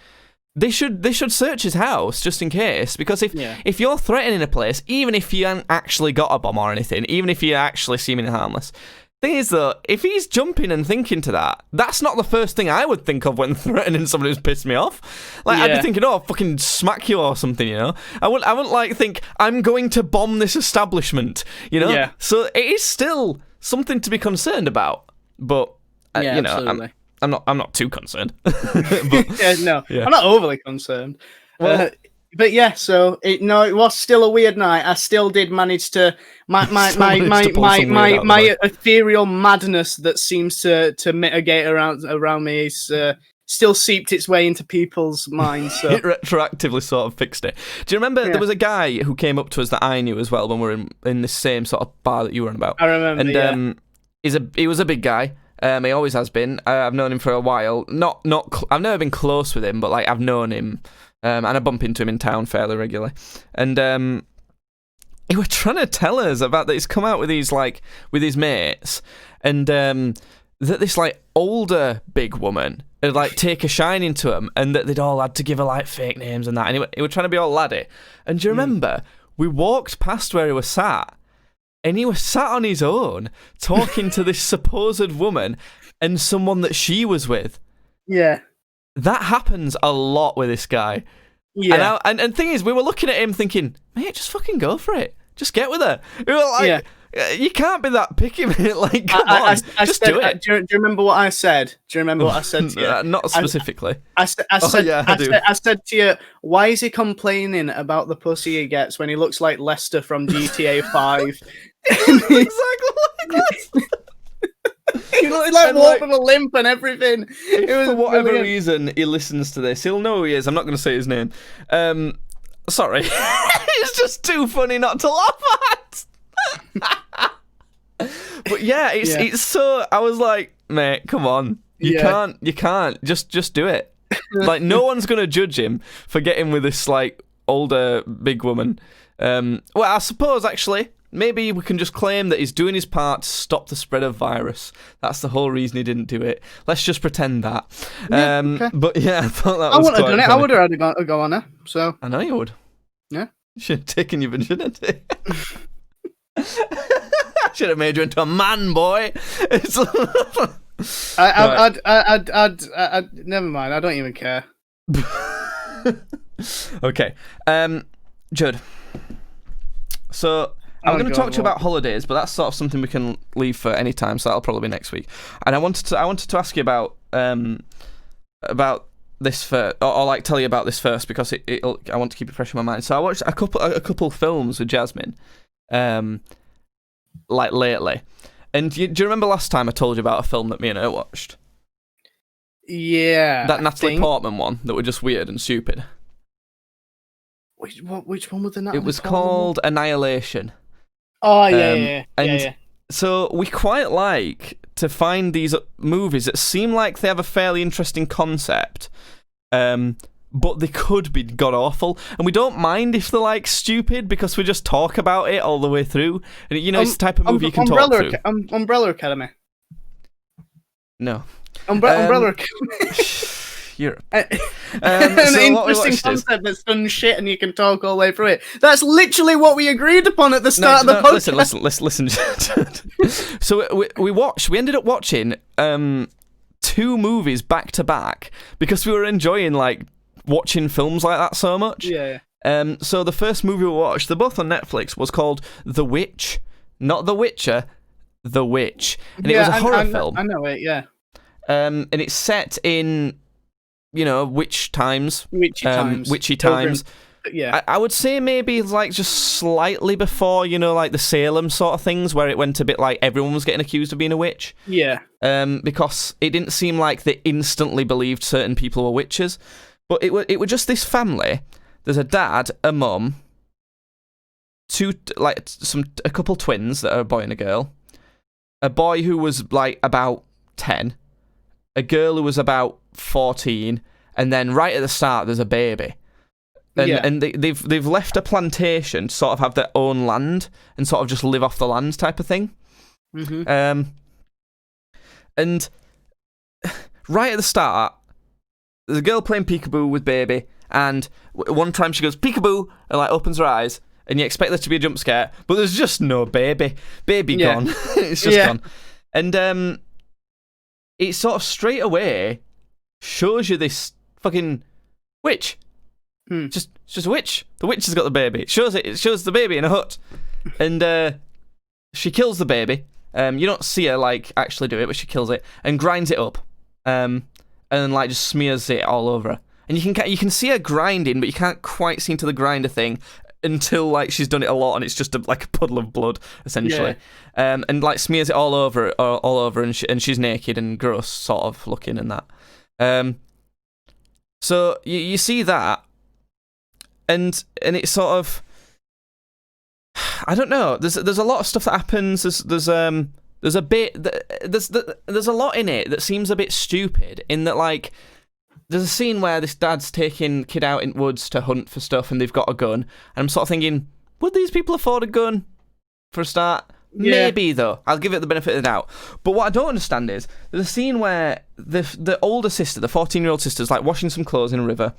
They should search his house just in case, because if you're threatening a place, even if you haven't actually got a bomb or anything, even if you're actually seemingly harmless, Thing is, though, if he's jumping and thinking to that, that's not the first thing I would think of when threatening somebody who's pissed me off. Like, I'd be thinking, oh, I'll fucking smack you or something, you know? I wouldn't like, think, I'm going to bomb this establishment, you know? Yeah. So it is still something to be concerned about. But, you know, I'm not too concerned. But, I'm not overly concerned. Well, but yeah, so it was still a weird night. I still did manage to my ethereal madness that seems to mitigate around me is still seeped its way into people's minds. So. It retroactively sort of fixed it. Do you remember there was a guy who came up to us that I knew as well when we were in this same sort of bar that you were on about? I remember. And he was a big guy. He always has been. I've known him for a while. I've never been close with him, but like I've known him. And I bump into him in town fairly regularly. And he was trying to tell us about that he's come out with his mates, and that this like older big woman had like take a shining to him, and that they'd all had to give her like fake names and that. And he was trying to be all laddie. And do you remember we walked past where he was sat, and he was sat on his own talking to this supposed woman and someone that she was with. Yeah. That happens a lot with this guy. Yeah. And thing is, we were looking at him thinking, mate, just fucking go for it. Just get with her. We were like, you can't be that picky, mate. Like, come on, just do it. Do you remember what I said? Do you remember what I said to you? Not specifically. I said to you, why is he complaining about the pussy he gets when he looks like Lester from GTA 5? Exactly like that. He looks like walking a limp and everything. For whatever reason he listens to this, he'll know who he is. I'm not going to say his name. Sorry. It's just too funny not to laugh at. But yeah, it's so... I was like, mate, come on. You can't. Just do it. Like, no one's going to judge him for getting with this, like, older big woman. Well, I suppose, actually... Maybe we can just claim that he's doing his part to stop the spread of virus. That's the whole reason he didn't do it. Let's just pretend that. Okay. But yeah, I thought that was quite funny. Done it. I would have had a go on her. So I know you would. Yeah. Should have taken your virginity. Should have made you into a man, boy. I'd never mind. I don't even care. Okay, Judd. So. I'm going to talk to you about holidays, but that's sort of something we can leave for any time, so that'll probably be next week. And I wanted to ask you about this first, or like tell you about this first, because I want to keep it fresh in my mind. So I watched a couple films with Jasmine, like lately. And do you remember last time I told you about a film that me and her watched? Yeah. That Natalie Portman one that were just weird and stupid. Which one was the Natalie It was Portman called one? Annihilation. Oh, yeah. So we quite like to find these movies that seem like they have a fairly interesting concept, but they could be god-awful. And we don't mind if they're, like, stupid, because we just talk about it all the way through. And, you know, it's the type of movie you can talk through. Umbrella Academy. No. Umbrella Academy. Europe. An interesting concept that's done shit and you can talk all the way through it. That's literally what we agreed upon at the start of the podcast. Listen. So we ended up watching 2 movies back to back because we were enjoying like watching films like that so much. Yeah. So the first movie we watched, they're both on Netflix, was called The Witch, not The Witcher, The Witch, and it was a horror film. I know it. Yeah. And it's set in, you know, witchy times. Yeah. I would say maybe like just slightly before, you know, like the Salem sort of things, where it went a bit like everyone was getting accused of being a witch. Yeah. Because it didn't seem like they instantly believed certain people were witches. But it was just this family. There's a dad, a mum, a couple twins that are a boy and a girl, a boy who was like about 10, a girl who was about 14, and then right at the start there's a baby. And they've left a plantation to sort of have their own land and sort of just live off the land type of thing. Mm-hmm. And right at the start, there's a girl playing peekaboo with baby, and one time she goes peekaboo and like opens her eyes, and you expect there to be a jump scare, but there's just no baby. Baby gone. It's just gone. And it sort of straight away shows you this fucking witch. It's just a witch. The witch has got the baby. It shows the baby in a hut. And she kills the baby. You don't see her like actually do it, but she kills it and grinds it up. And like just smears it all over her. And you can see her grinding, but you can't quite see into the grinder thing until like she's done it a lot, and it's just like a puddle of blood essentially. Yeah. And like smears it all over, and she's naked and gross, sort of looking and that. So you see that, and it's sort of, I don't know. There's a lot of stuff that happens. There's a lot in it that seems a bit stupid. In that, like, there's a scene where this dad's taking kid out in woods to hunt for stuff, and they've got a gun. And I'm sort of thinking, would these people afford a gun for a start? Yeah. Maybe, though. I'll give it the benefit of the doubt. But what I don't understand is there's a scene where the older sister, the 14-year-old sister, is like washing some clothes in a river.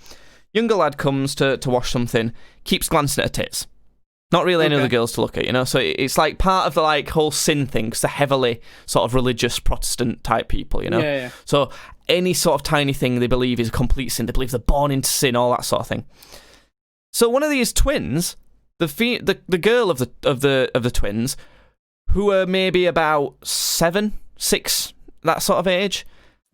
Younger lad comes to wash something, keeps glancing at her tits. Not really any other girls to look at, you know? So it's like part of the like whole sin thing, because they're heavily sort of religious Protestant type people, you know? Yeah. So any sort of tiny thing they believe is a complete sin. They believe they're born into sin, all that sort of thing. So one of these twins, the girl of the twins, who are maybe about 7, 6, that sort of age,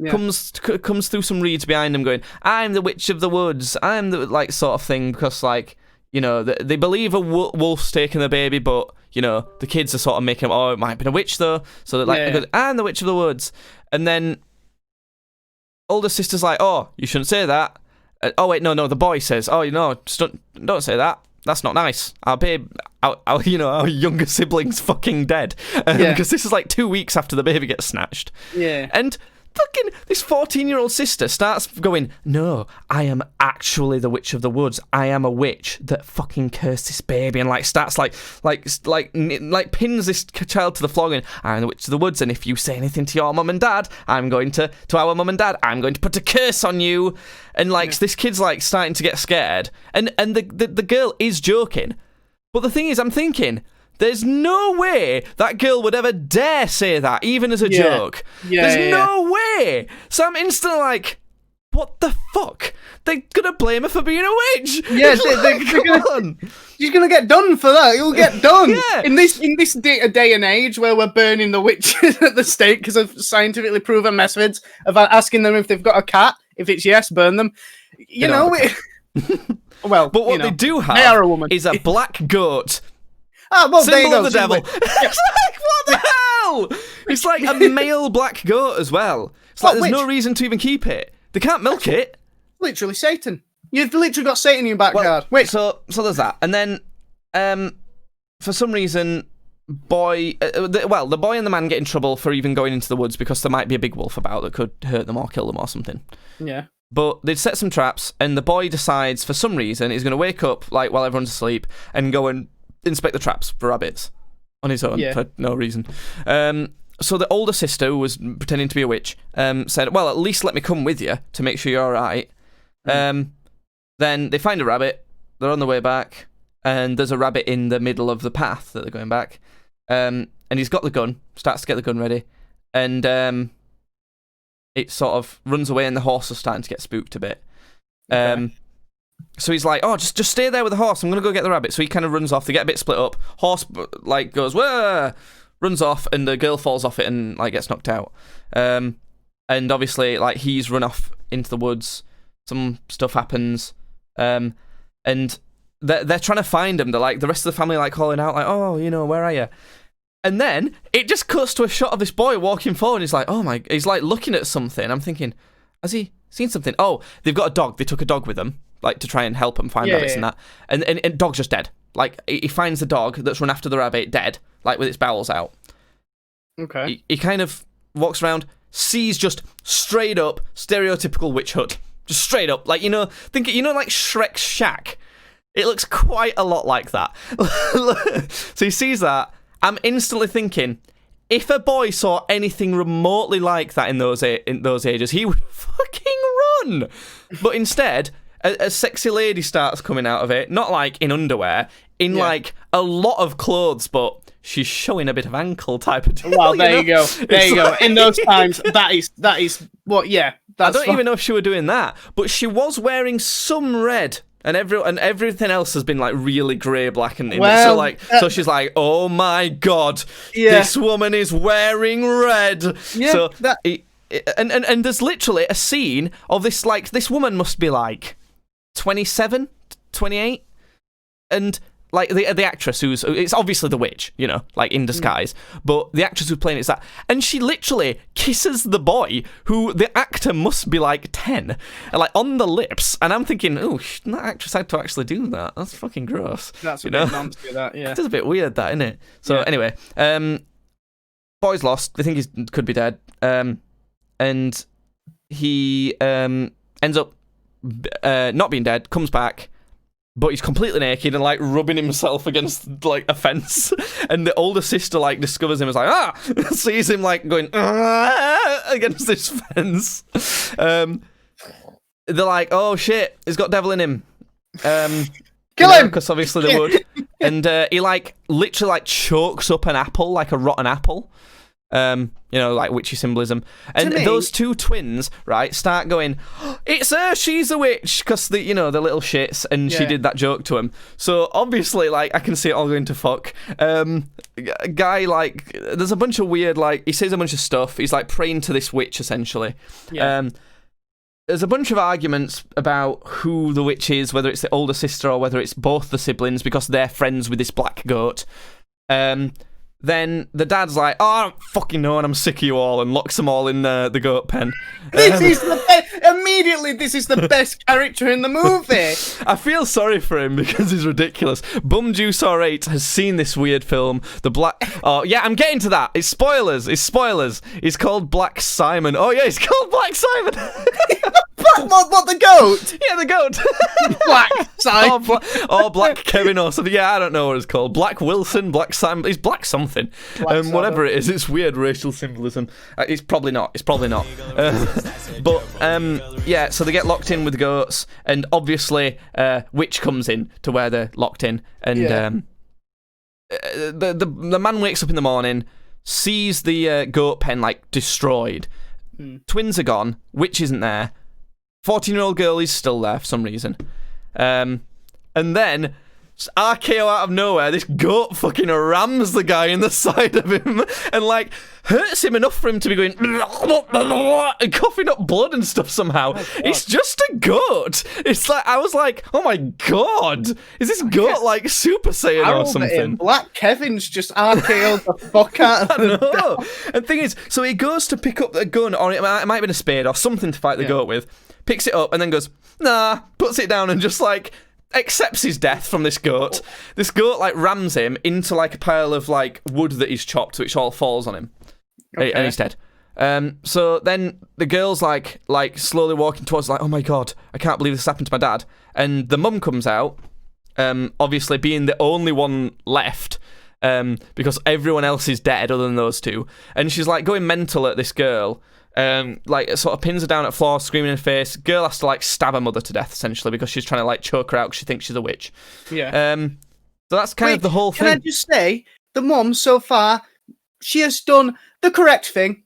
comes through some reeds behind them going, I'm the witch of the woods, I'm the like sort of thing, because like, you know, they believe a wolf's taking the baby, but, you know, the kids are sort of making, it might have been a witch, though. So they're like, they go, I'm the witch of the woods. And then older sister's like, oh, you shouldn't say that. Oh, wait, no, the boy says, oh, you know, just don't say that. That's not nice. Our babe, our younger sibling's fucking dead. Because this is like 2 weeks after the baby gets snatched. Yeah. And fucking this 14-year-old sister starts going, no, I am actually the witch of the woods. I am a witch that fucking cursed this baby, and like starts like pins this child to the floor, and I'm the witch of the woods, and if you say anything to your mum and dad, I'm going to our mum and dad, I'm going to put a curse on you. And like this kid's like starting to get scared, and the girl is joking, but the thing is, I'm thinking, there's no way that girl would ever dare say that, even as a joke. There's no way. So I'm instantly like, what the fuck? They're gonna blame her for being a witch. Yeah, she's gonna get done for that. You'll get done. In this day and age where we're burning the witches at the stake because of scientifically proven methods of asking them if they've got a cat. If it's yes, burn them. You know. Well, but what they do have is a black goat. Ah, well, symbol there you go. Of the devil. It's like, what the hell? It's like a male black goat as well. It's like there's no reason to even keep it. They can't milk it. Literally Satan. You've literally got Satan in your backyard. Wait. So there's that. And then, for some reason, the boy and the man get in trouble for even going into the woods because there might be a big wolf about that could hurt them or kill them or something. Yeah. But they'd set some traps, and the boy decides, for some reason, he's going to wake up like while everyone's asleep and go and inspect the traps for rabbits on his own for no reason. So the older sister, who was pretending to be a witch, said, well, at least let me come with you to make sure you're all right. Then they find a rabbit, they're on the way back, and there's a rabbit in the middle of the path that they're going back. And he's got the gun, starts to get the gun ready, and it sort of runs away, and the horse is starting to get spooked a bit. So he's like, oh, just stay there with the horse. I'm going to go get the rabbit. So he kind of runs off. They get a bit split up. Horse, like, goes, whoa, runs off, and the girl falls off it and, like, gets knocked out. And obviously, like, he's run off into the woods. Some stuff happens. And they're trying to find him. They're like, the rest of the family, like, calling out, like, oh, you know, where are you? And then it just cuts to a shot of this boy walking forward. He's like, oh, my, he's, like, looking at something. I'm thinking, has he seen something? Oh, they've got a dog. They took a dog with them, like, to try and help him find rabbits and that. And dog's just dead. Like, he finds the dog that's run after the rabbit dead, like, with its bowels out. Okay. He kind of walks around, sees just straight up stereotypical witch hut. Just straight up. Like, like Shrek's shack? It looks quite a lot like that. So he sees that. I'm instantly thinking, if a boy saw anything remotely like that in those ages, he would fucking run. But instead, a sexy lady starts coming out of it, not like in underwear, in like a lot of clothes, but she's showing a bit of ankle type of deal. Well, there you go. There you go. In those times, that is what. Yeah, I don't even know if she were doing that, but she was wearing some red. And everything else has been like really grey, black, and so she's like, oh my god, this woman is wearing red. Yeah, so and there's literally a scene of this, like, this woman must be like 27, 28, and like the actress it's obviously the witch, you know, like in disguise, but the actress who's playing it's that, and she literally kisses the boy who the actor must be like 10, and like on the lips, and I'm thinking, oh, that actress had to actually do that. That's fucking gross. That's a bit nasty, that, yeah. It's a bit weird, that, isn't it? So anyway, boy's lost. They think he could be dead, and he ends up not being dead, comes back, but he's completely naked and like rubbing himself against like a fence, and the older sister like discovers him, is like sees him like going against this fence. They're like, oh shit, he's got devil in him. Kill him, because obviously they would. And he like literally like chokes up an apple, like a rotten apple. You know, like witchy symbolism. And those two twins, right, start going, it's her, she's a witch, because the little shits, and she did that joke to him. So obviously, like, I can see it all going to fuck. Guy, like, there's a bunch of weird, like, he says a bunch of stuff. He's like praying to this witch, essentially. Yeah. There's a bunch of arguments about who the witch is, whether it's the older sister or whether it's both the siblings, because they're friends with this black goat. Then the dad's like, oh, I don't fucking know, and I'm sick of you all, and locks them all in the goat pen. This is the best character in the movie. I feel sorry for him because he's ridiculous. Bumjuice8 has seen this weird film, Oh, yeah, I'm getting to that. It's spoilers. He's called Black Simon. Oh, yeah, he's called Black Simon. What, the goat? Yeah, the goat. Black Simon. Or Black Kevin or something. Yeah, I don't know what it's called. Black Wilson, Black Simon. He's Black something. Whatever it is, it's weird racial symbolism. It's probably not. But yeah, so they get locked in with the goats, and obviously witch comes in to where they're locked in, and the man wakes up in the morning, sees the goat pen like destroyed. Twins are gone, witch isn't there, 14-year-old girl is still there for some reason, and then RKO out of nowhere, this goat fucking rams the guy in the side of him and like hurts him enough for him to be going and coughing up blood and stuff somehow. It's just a goat. It's like, I was like, oh my god, is this goat like Super Saiyan or something? Black Kevin's just RKO'd the fuck out of him. I know. And the thing is, so he goes to pick up the gun, or it might have been a spade or something to fight the goat with, picks it up and then goes, nah, puts it down and just like accepts his death from this goat. This goat like rams him into like a pile of like wood that he's chopped, which all falls on him, and he's dead. So then the girl's like slowly walking towards, like, oh my god, I can't believe this happened to my dad. And the mum comes out, obviously being the only one left, because everyone else is dead other than those two, and she's like going mental at this girl. Like sort of pins her down at the floor, screaming in her face. Girl has to like stab her mother to death essentially because she's trying to like choke her out because she thinks she's a witch. Yeah. So that's kind of the whole thing. Can I just say, the mum so far, she has done the correct thing.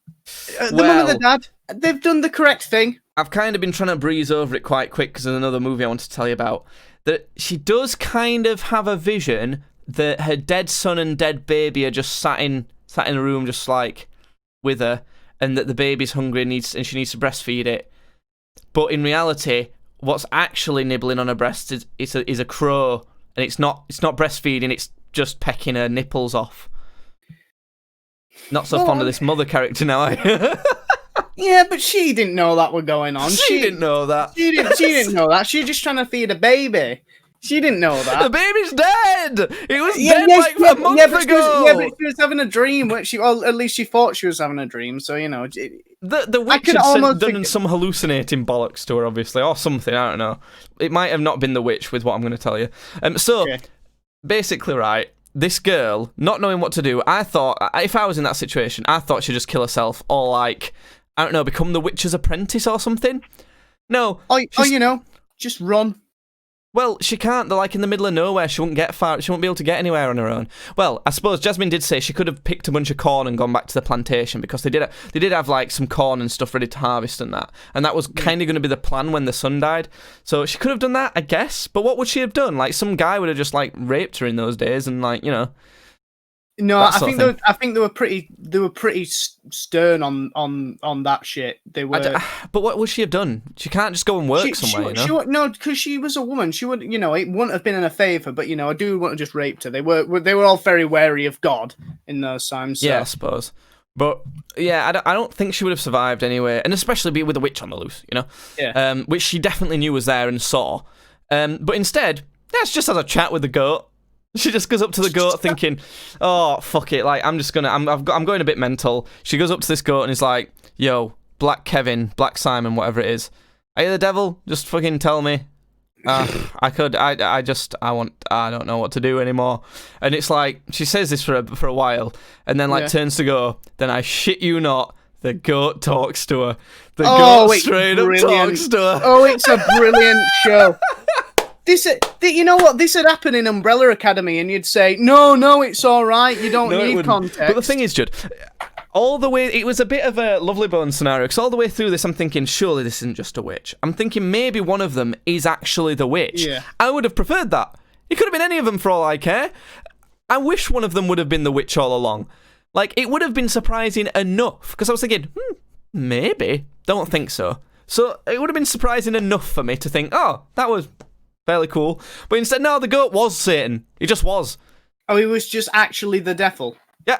The mum and the dad, they've done the correct thing. I've kind of been trying to breeze over it quite quick because there's another movie I want to tell you about. That she does kind of have a vision that her dead son and dead baby are just sat in a room just like with her. And that the baby's hungry and she needs to breastfeed it. But in reality, what's actually nibbling on her breast is a crow, and it's not breastfeeding, it's just pecking her nipples off. Not so fond of this mother character now, are you? Yeah, but she didn't know that were going on. She didn't know that. She didn't know that. She was just trying to feed a baby. She didn't know that. The baby's dead! It was dead a month ago! But she was having a dream. Well, at least she thought she was having a dream, so, you know. The witch had done some hallucinating bollocks to her, obviously, or something, I don't know. It might have not been the witch with what I'm going to tell you. Basically, right, this girl, not knowing what to do, I thought, if I was in that situation, I thought she'd just kill herself, or, like, I don't know, become the witch's apprentice or something. No. You know. just run. Well, she can't. They're like in the middle of nowhere. She won't get far. She won't be able to get anywhere on her own. Well, I suppose Jasmine did say she could have picked a bunch of corn and gone back to the plantation because they did have like some corn and stuff ready to harvest and that was kind of going to be the plan when the son died. So she could have done that, I guess. But what would she have done? Like some guy would have just like raped her in those days and like No, I think they were pretty stern on that shit. They were. But what would she have done? She can't just go and work somewhere. No, because she was a woman. She would, it wouldn't have been in her favor. But a dude wouldn't have just raped her. They were all very wary of God in those times. So. Yeah, I suppose. But yeah, I don't think she would have survived anyway, and especially be with a witch on the loose, Yeah. Which she definitely knew was there and saw. But instead, she just has a chat with the goat. She just goes up to the goat thinking, oh, fuck it, like, I'm going a bit mental. She goes up to this goat and is like, yo, Black Kevin, Black Simon, whatever it is. Are you the devil? Just fucking tell me. I don't know what to do anymore. And it's like, she says this for a while, and then turns to go, then I shit you not, the goat talks to her. The goat straight up talks to her. Oh, it's a brilliant show. You know what? This would happen in Umbrella Academy, and you'd say, no, it's all right. You don't need context. But the thing is, Judd, all the way, it was a bit of a Lovely Bones scenario, because all the way through this, I'm thinking, surely this isn't just a witch. I'm thinking maybe one of them is actually the witch. Yeah. I would have preferred that. It could have been any of them for all I care. I wish one of them would have been the witch all along. Like, it would have been surprising enough, because I was thinking, maybe. Don't think so. So it would have been surprising enough for me to think, oh, that was fairly cool. But instead, no, the goat was Satan. He just was. Oh, he was just actually the devil? Yeah.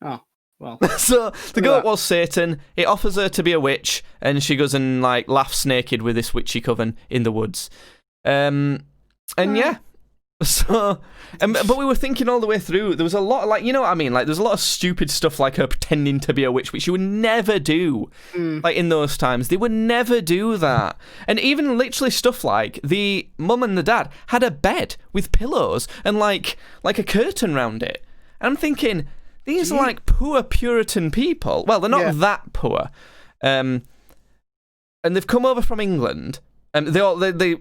Oh, well. So the goat was Satan. It offers her to be a witch, and she goes and like laughs naked with this witchy coven in the woods. Yeah. So, but we were thinking all the way through, there was a lot of, like, you know what I mean? Like, there's a lot of stupid stuff like her pretending to be a witch, which you would never do. Like, in those times. They would never do that. And even literally stuff like the mum and the dad had a bed with pillows and, like a curtain round it. And I'm thinking, these are, like, poor Puritan people. Well, they're not that poor. And they've come over from England. And they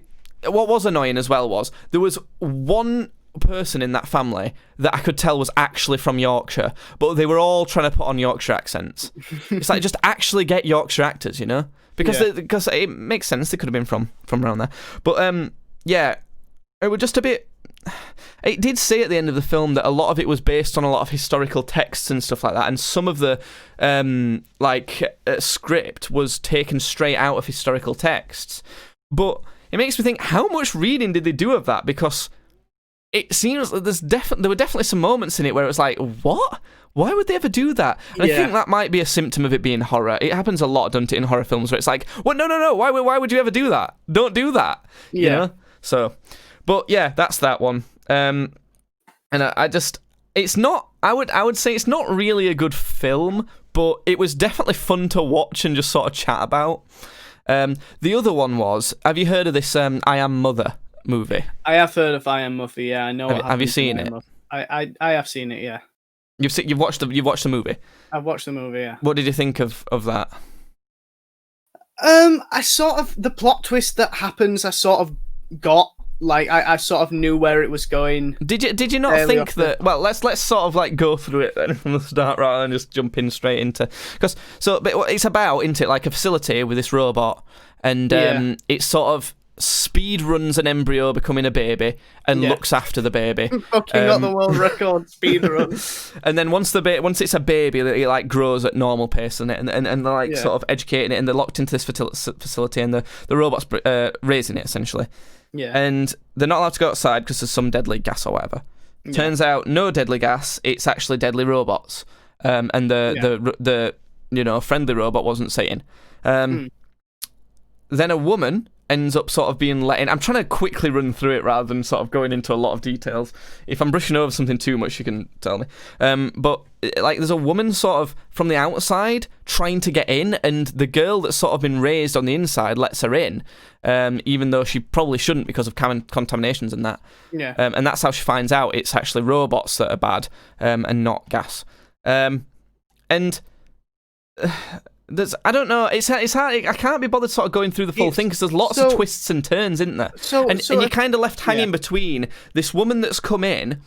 what was annoying as well was there was one person in that family that I could tell was actually from Yorkshire, but they were all trying to put on Yorkshire accents. It's like, just actually get Yorkshire actors, because it makes sense. They could have been from around there. But it was just a bit. It did say at the end of the film that a lot of it was based on a lot of historical texts and stuff like that, and some of the script was taken straight out of historical texts. But it makes me think, how much reading did they do of that? Because it seems that there were definitely some moments in it where it was like, what? Why would they ever do that? And I think that might be a symptom of it being horror. It happens a lot, doesn't it, in horror films, where it's like, well, no, why would you ever do that? Don't do that. Yeah. You know? So, but yeah, that's that one. And it's not, I would say it's not really a good film, but it was definitely fun to watch and just sort of chat about. The other one was, have you heard of this I Am Mother movie? I have heard of I Am Mother, yeah. I know. Have you seen it? I have seen it, yeah. You've watched the movie? I've watched the movie, yeah. What did you think of that? I sort of, the plot twist that happens, I sort of got. Like, I sort of knew where it was going. Did you not think that? Well, let's sort of like go through it then from the start rather than just jump in straight into, but it's about, isn't it, like a facility with this robot, and it sort of speed runs an embryo becoming a baby and looks after the baby. Fucking got the world record speed run. And then once it's a baby, it like grows at normal pace, and they're like sort of educating it, and they're locked into this facility, and the robot's raising it essentially. Yeah. And they're not allowed to go outside because there's some deadly gas or whatever. Yeah. Turns out, no deadly gas. It's actually deadly robots. And the friendly robot wasn't Satan. Then a woman ends up sort of being let in. I'm trying to quickly run through it rather than sort of going into a lot of details. If I'm brushing over something too much, you can tell me. But like, there's a woman sort of from the outside trying to get in, and the girl that's sort of been raised on the inside lets her in, even though she probably shouldn't because of contaminations and that. Yeah. And that's how she finds out it's actually robots that are bad, and not gas. And I don't know. It's hard. I can't be bothered sort of going through the full thing because there's lots of twists and turns, isn't there? And you're kind of left hanging between this woman that's come in,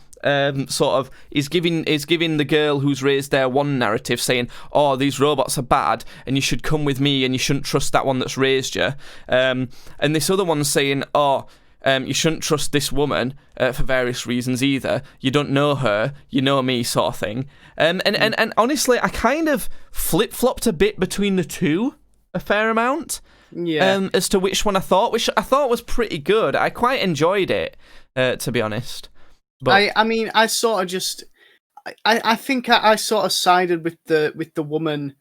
sort of is giving the girl who's raised there one narrative, saying, "Oh, these robots are bad, and you should come with me, and you shouldn't trust that one that's raised you," and this other one's saying, "Oh, you shouldn't trust this woman for various reasons either. You don't know her, you know me," sort of thing. And honestly, I kind of flip-flopped a bit between the two, a fair amount, as to which one I thought was pretty good. I quite enjoyed it, to be honest. But I mean, I sort of just, I think I sort of sided with the woman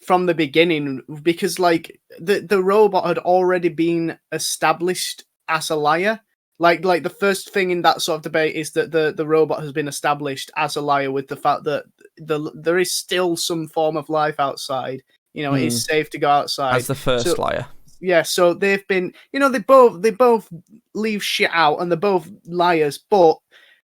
from the beginning because like the robot had already been established as a liar. Like the first thing in that sort of debate is that the robot has been established as a liar with the fact that there is still some form of life outside. You know, it is safe to go outside. As the first liar. Yeah, so they've been, you know, they both leave shit out and they're both liars, but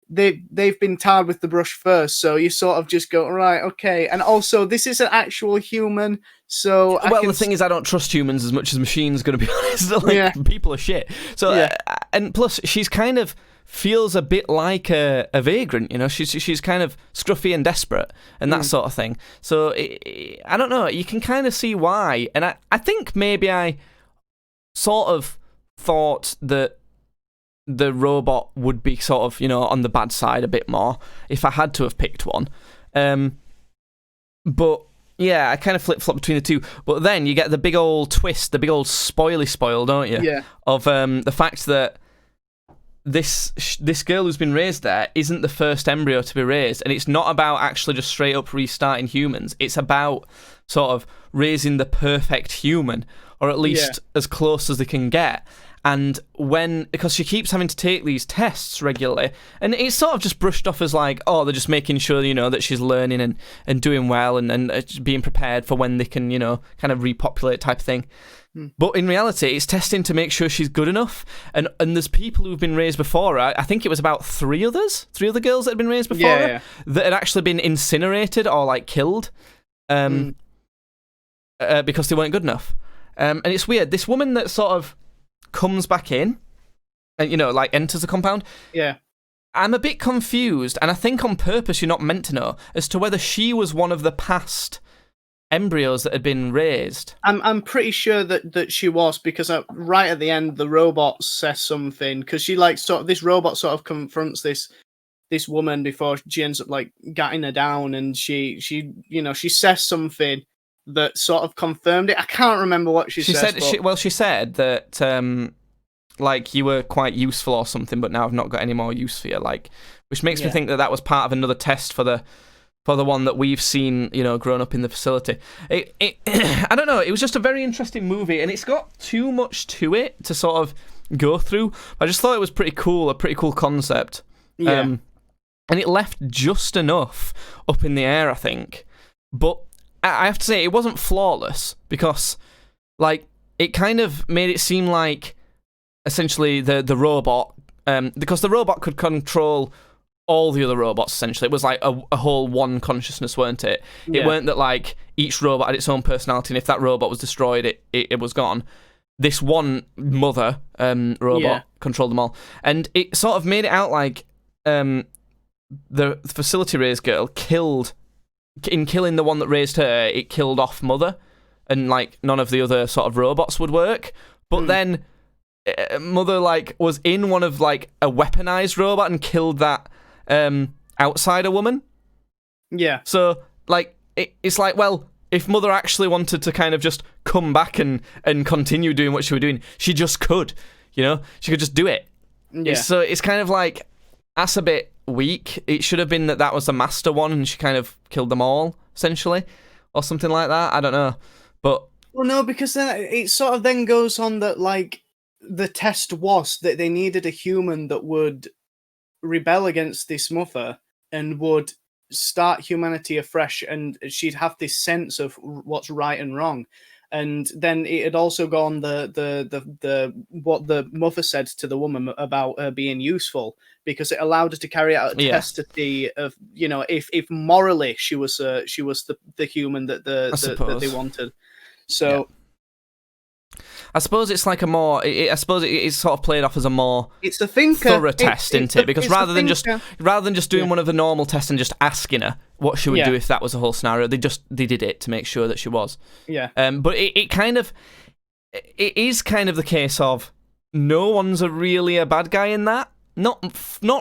they've been tarred with the brush first, so you sort of just go, right, okay. And also, this is an actual human, so the thing is, I don't trust humans as much as machines. Going to be honest, like, people are shit. So, and plus, she's kind of feels a bit like a vagrant. You know, she's kind of scruffy and desperate and that sort of thing. So, I don't know. You can kind of see why, and I think maybe I sort of thought that the robot would be sort of, you know, on the bad side a bit more if I had to have picked one. But yeah, I kind of flip-flop between the two. But then you get the big old twist, the big old spoil, don't you? Yeah. Of the fact that this girl who's been raised there isn't the first embryo to be raised, and it's not about actually just straight up restarting humans. It's about sort of raising the perfect human, or at least as close as they can get. And because she keeps having to take these tests regularly, and it's sort of just brushed off as like, oh, they're just making sure, you know, that she's learning and doing well and being prepared for when they can, you know, kind of repopulate type of thing. But in reality, it's testing to make sure she's good enough. And there's people who've been raised before her. I think it was about three other girls that had been raised before her that had actually been incinerated or like killed because they weren't good enough. And it's weird. This woman that sort of comes back in and, you know, like enters the compound. Yeah. I'm a bit confused, and I think on purpose you're not meant to know, as to whether she was one of the past embryos that had been raised. I'm pretty sure that she was, because right at the end the robot says something, because she like this robot sort of confronts this woman before she ends up like getting her down, and she you know, she says something that sort of confirmed it. I can't remember what she said. She said that like you were quite useful or something, but now I've not got any more use for you. Like, which makes me think that was part of another test for the one that we've seen, you know, grown up in the facility. I don't know. It was just a very interesting movie, and it's got too much to it to sort of go through. I just thought it was pretty cool, a pretty cool concept. Yeah. And it left just enough up in the air, I think. But I have to say, it wasn't flawless, because, like, it kind of made it seem like, essentially, the robot, because the robot could control all the other robots, essentially. It was like a whole one consciousness, weren't it? Yeah. It weren't that, like, each robot had its own personality, and if that robot was destroyed, it was gone. This one mother robot controlled them all. And it sort of made it out like the facility raised girl killing the one that raised her, it killed off mother, and like none of the other sort of robots would work. But then mother like was in one of like a weaponized robot and killed that outsider woman. Yeah. So like it's like, well, if mother actually wanted to kind of just come back and continue doing what she was doing, she just could, you know, she could just do it. Yeah. So it's kind of like, that's a bit weak. It should have been that was the master one and she kind of killed them all, essentially, or something like that. I don't know. But well, no, because then it sort of then goes on that like the test was that they needed a human that would rebel against this mother and would start humanity afresh, and she'd have this sense of what's right and wrong. And then it had also gone the what the mother said to the woman about her being useful, because it allowed her to carry out a test to see of, you know, if morally she was the human that they wanted. So. I suppose it's like a more. I suppose it's sort of played off as a more. It's a thinker. Thorough test, isn't it? Because rather than just doing one of the normal tests and just asking her what she would do if that was a whole scenario, they did it to make sure that she was. Yeah. But it is kind of the case of no one's really a bad guy in that. Not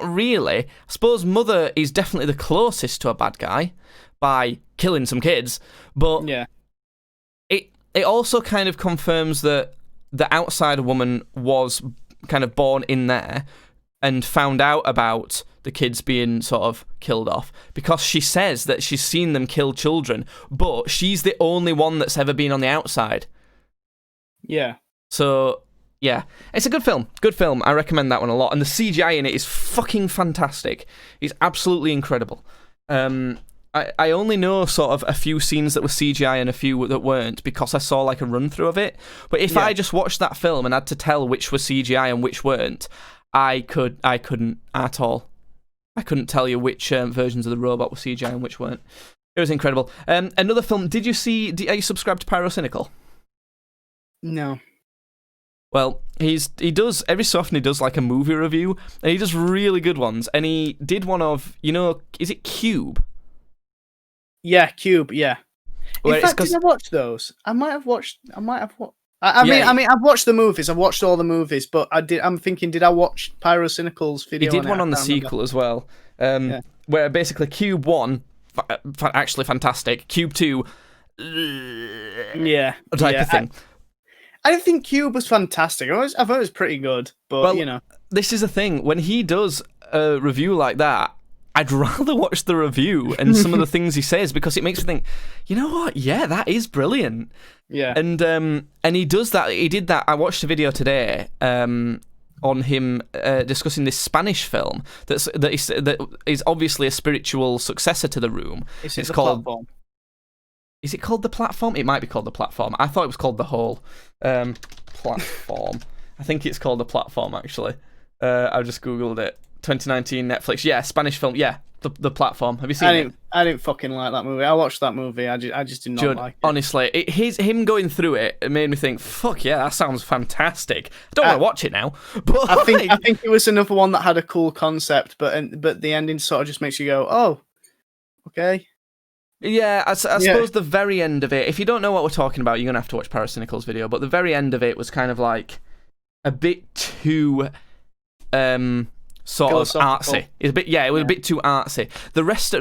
really. I suppose Mother is definitely the closest to a bad guy by killing some kids, but it also kind of confirms that the outsider woman was kind of born in there and found out about the kids being sort of killed off because she says that she's seen them kill children, but she's the only one that's ever been on the outside. Yeah. So, yeah. It's a good film. Good film. I recommend that one a lot. And the CGI in it is fucking fantastic. It's absolutely incredible. I only know sort of a few scenes that were CGI and a few that weren't because I saw like a run through of it. But if I just watched that film and had to tell which was CGI and which weren't, I couldn't at all. I couldn't tell you which versions of the robot were CGI and which weren't. It was incredible. Another film. Did you see? Are you subscribed to Pyrocynical? No. Well, he does every so often. He does like a movie review, and he does really good ones. And he did one of is it Cube? Yeah, Cube. Yeah. In fact, did I watch those? I might have watched. I mean, I've watched the movies. I've watched all the movies, but I'm thinking, did I watch Pyrocynical's video? He did one on the sequel as well, where basically Cube 1, actually fantastic. Cube 2, type of thing. I think Cube was fantastic. I thought it was pretty good, but this is the thing. When he does a review like that, I'd rather watch the review and some of the things he says because it makes me think, you know what? Yeah, that is brilliant. Yeah. And he does that. He did that. I watched a video today on him discussing this Spanish film that is obviously a spiritual successor to The Room. It's called Platform. Is it called The Platform? It might be called The Platform. I thought it was called The Hole. Platform. I think it's called The Platform, actually. I just Googled it. 2019 Netflix. Yeah, Spanish film. Yeah, the Platform. Have you seen it? I didn't fucking like that movie. I watched that movie. I just did not Judd, like it. Honestly, him going through it made me think, fuck yeah, that sounds fantastic. I don't want to watch it now. But I think it was another one that had a cool concept, but the ending sort of just makes you go, oh, okay. Yeah, I suppose the very end of it, if you don't know what we're talking about, you're going to have to watch Pyrocynical's video, but the very end of it was kind of like a bit too sort of artsy. It was a bit too artsy. The rest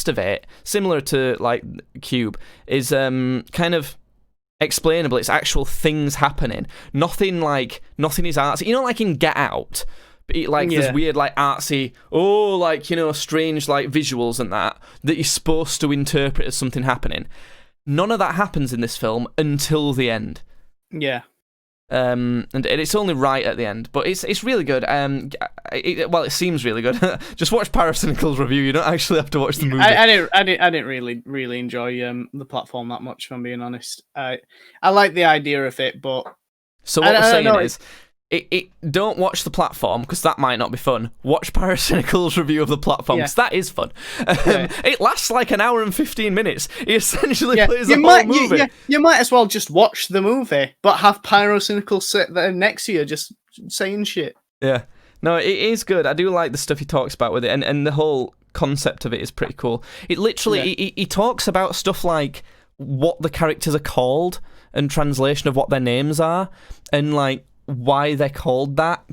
of it, similar to like Cube, is kind of explainable. It's actual things happening. Nothing is artsy. You know, like in Get Out, there's weird like artsy, strange like visuals and that you're supposed to interpret as something happening. None of that happens in this film until the end. Yeah. And it's only right at the end, but it's really good. It seems really good. Just watch Pyrocynical's review. You don't actually have to watch the movie. I didn't really enjoy the Platform that much, if I'm being honest. I like the idea of it, but so what we're saying is, don't watch The Platform because that might not be fun. Watch Pyrocynical's review of The Platform because that is fun. It lasts like an hour and 15 minutes. He essentially plays the whole movie. You might as well just watch the movie, but have Pyrocynical sit there next to you just saying shit. Yeah. No, it is good. I do like the stuff he talks about with it, and the whole concept of it is pretty cool. It literally, he talks about stuff like what the characters are called and translation of what their names are, and like why they're called that,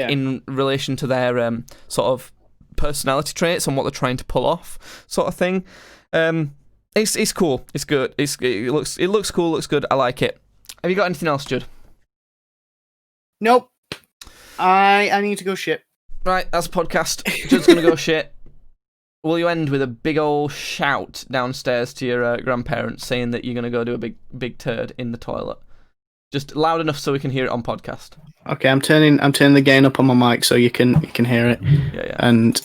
in relation to their sort of personality traits and what they're trying to pull off, sort of thing. It's cool. It's good. It looks cool. Looks good. I like it. Have you got anything else, Judd? Nope. I need to go shit. Right, that's a podcast. Judd's gonna go shit. Will you end with a big old shout downstairs to your grandparents saying that you're gonna go do a big turd in the toilet? Just loud enough so we can hear it on podcast. Okay, I'm turning the gain up on my mic so you can hear it. Yeah. And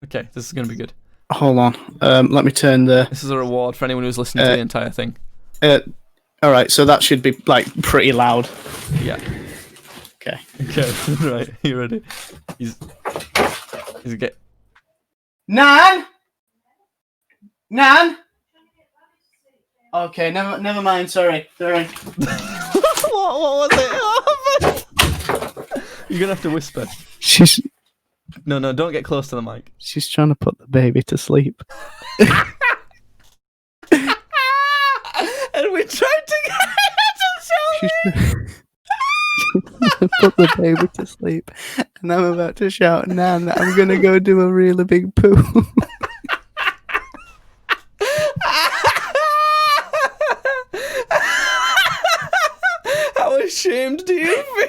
okay, this is gonna be good. Hold on. Let me turn the. This is a reward for anyone who's listening to the entire thing. All right, so that should be like pretty loud. Yeah. Okay. Right, you ready? He's get. Nan. Okay, never mind. Sorry. What was it? You're gonna have to whisper. No, don't get close to the mic. She's trying to put the baby to sleep. And we tried to get her to show me. Put the baby to sleep, and I'm about to shout, "Nan, I'm gonna go do a really big poo." How ashamed do you feel?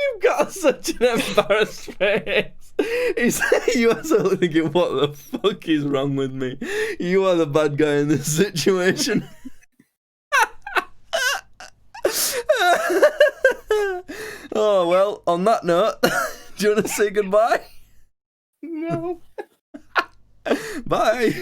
You've got such an embarrassed face. You are sort thinking, what the fuck is wrong with me? You are the bad guy in this situation. Oh, well, on that note, do you want to say goodbye? No. Bye.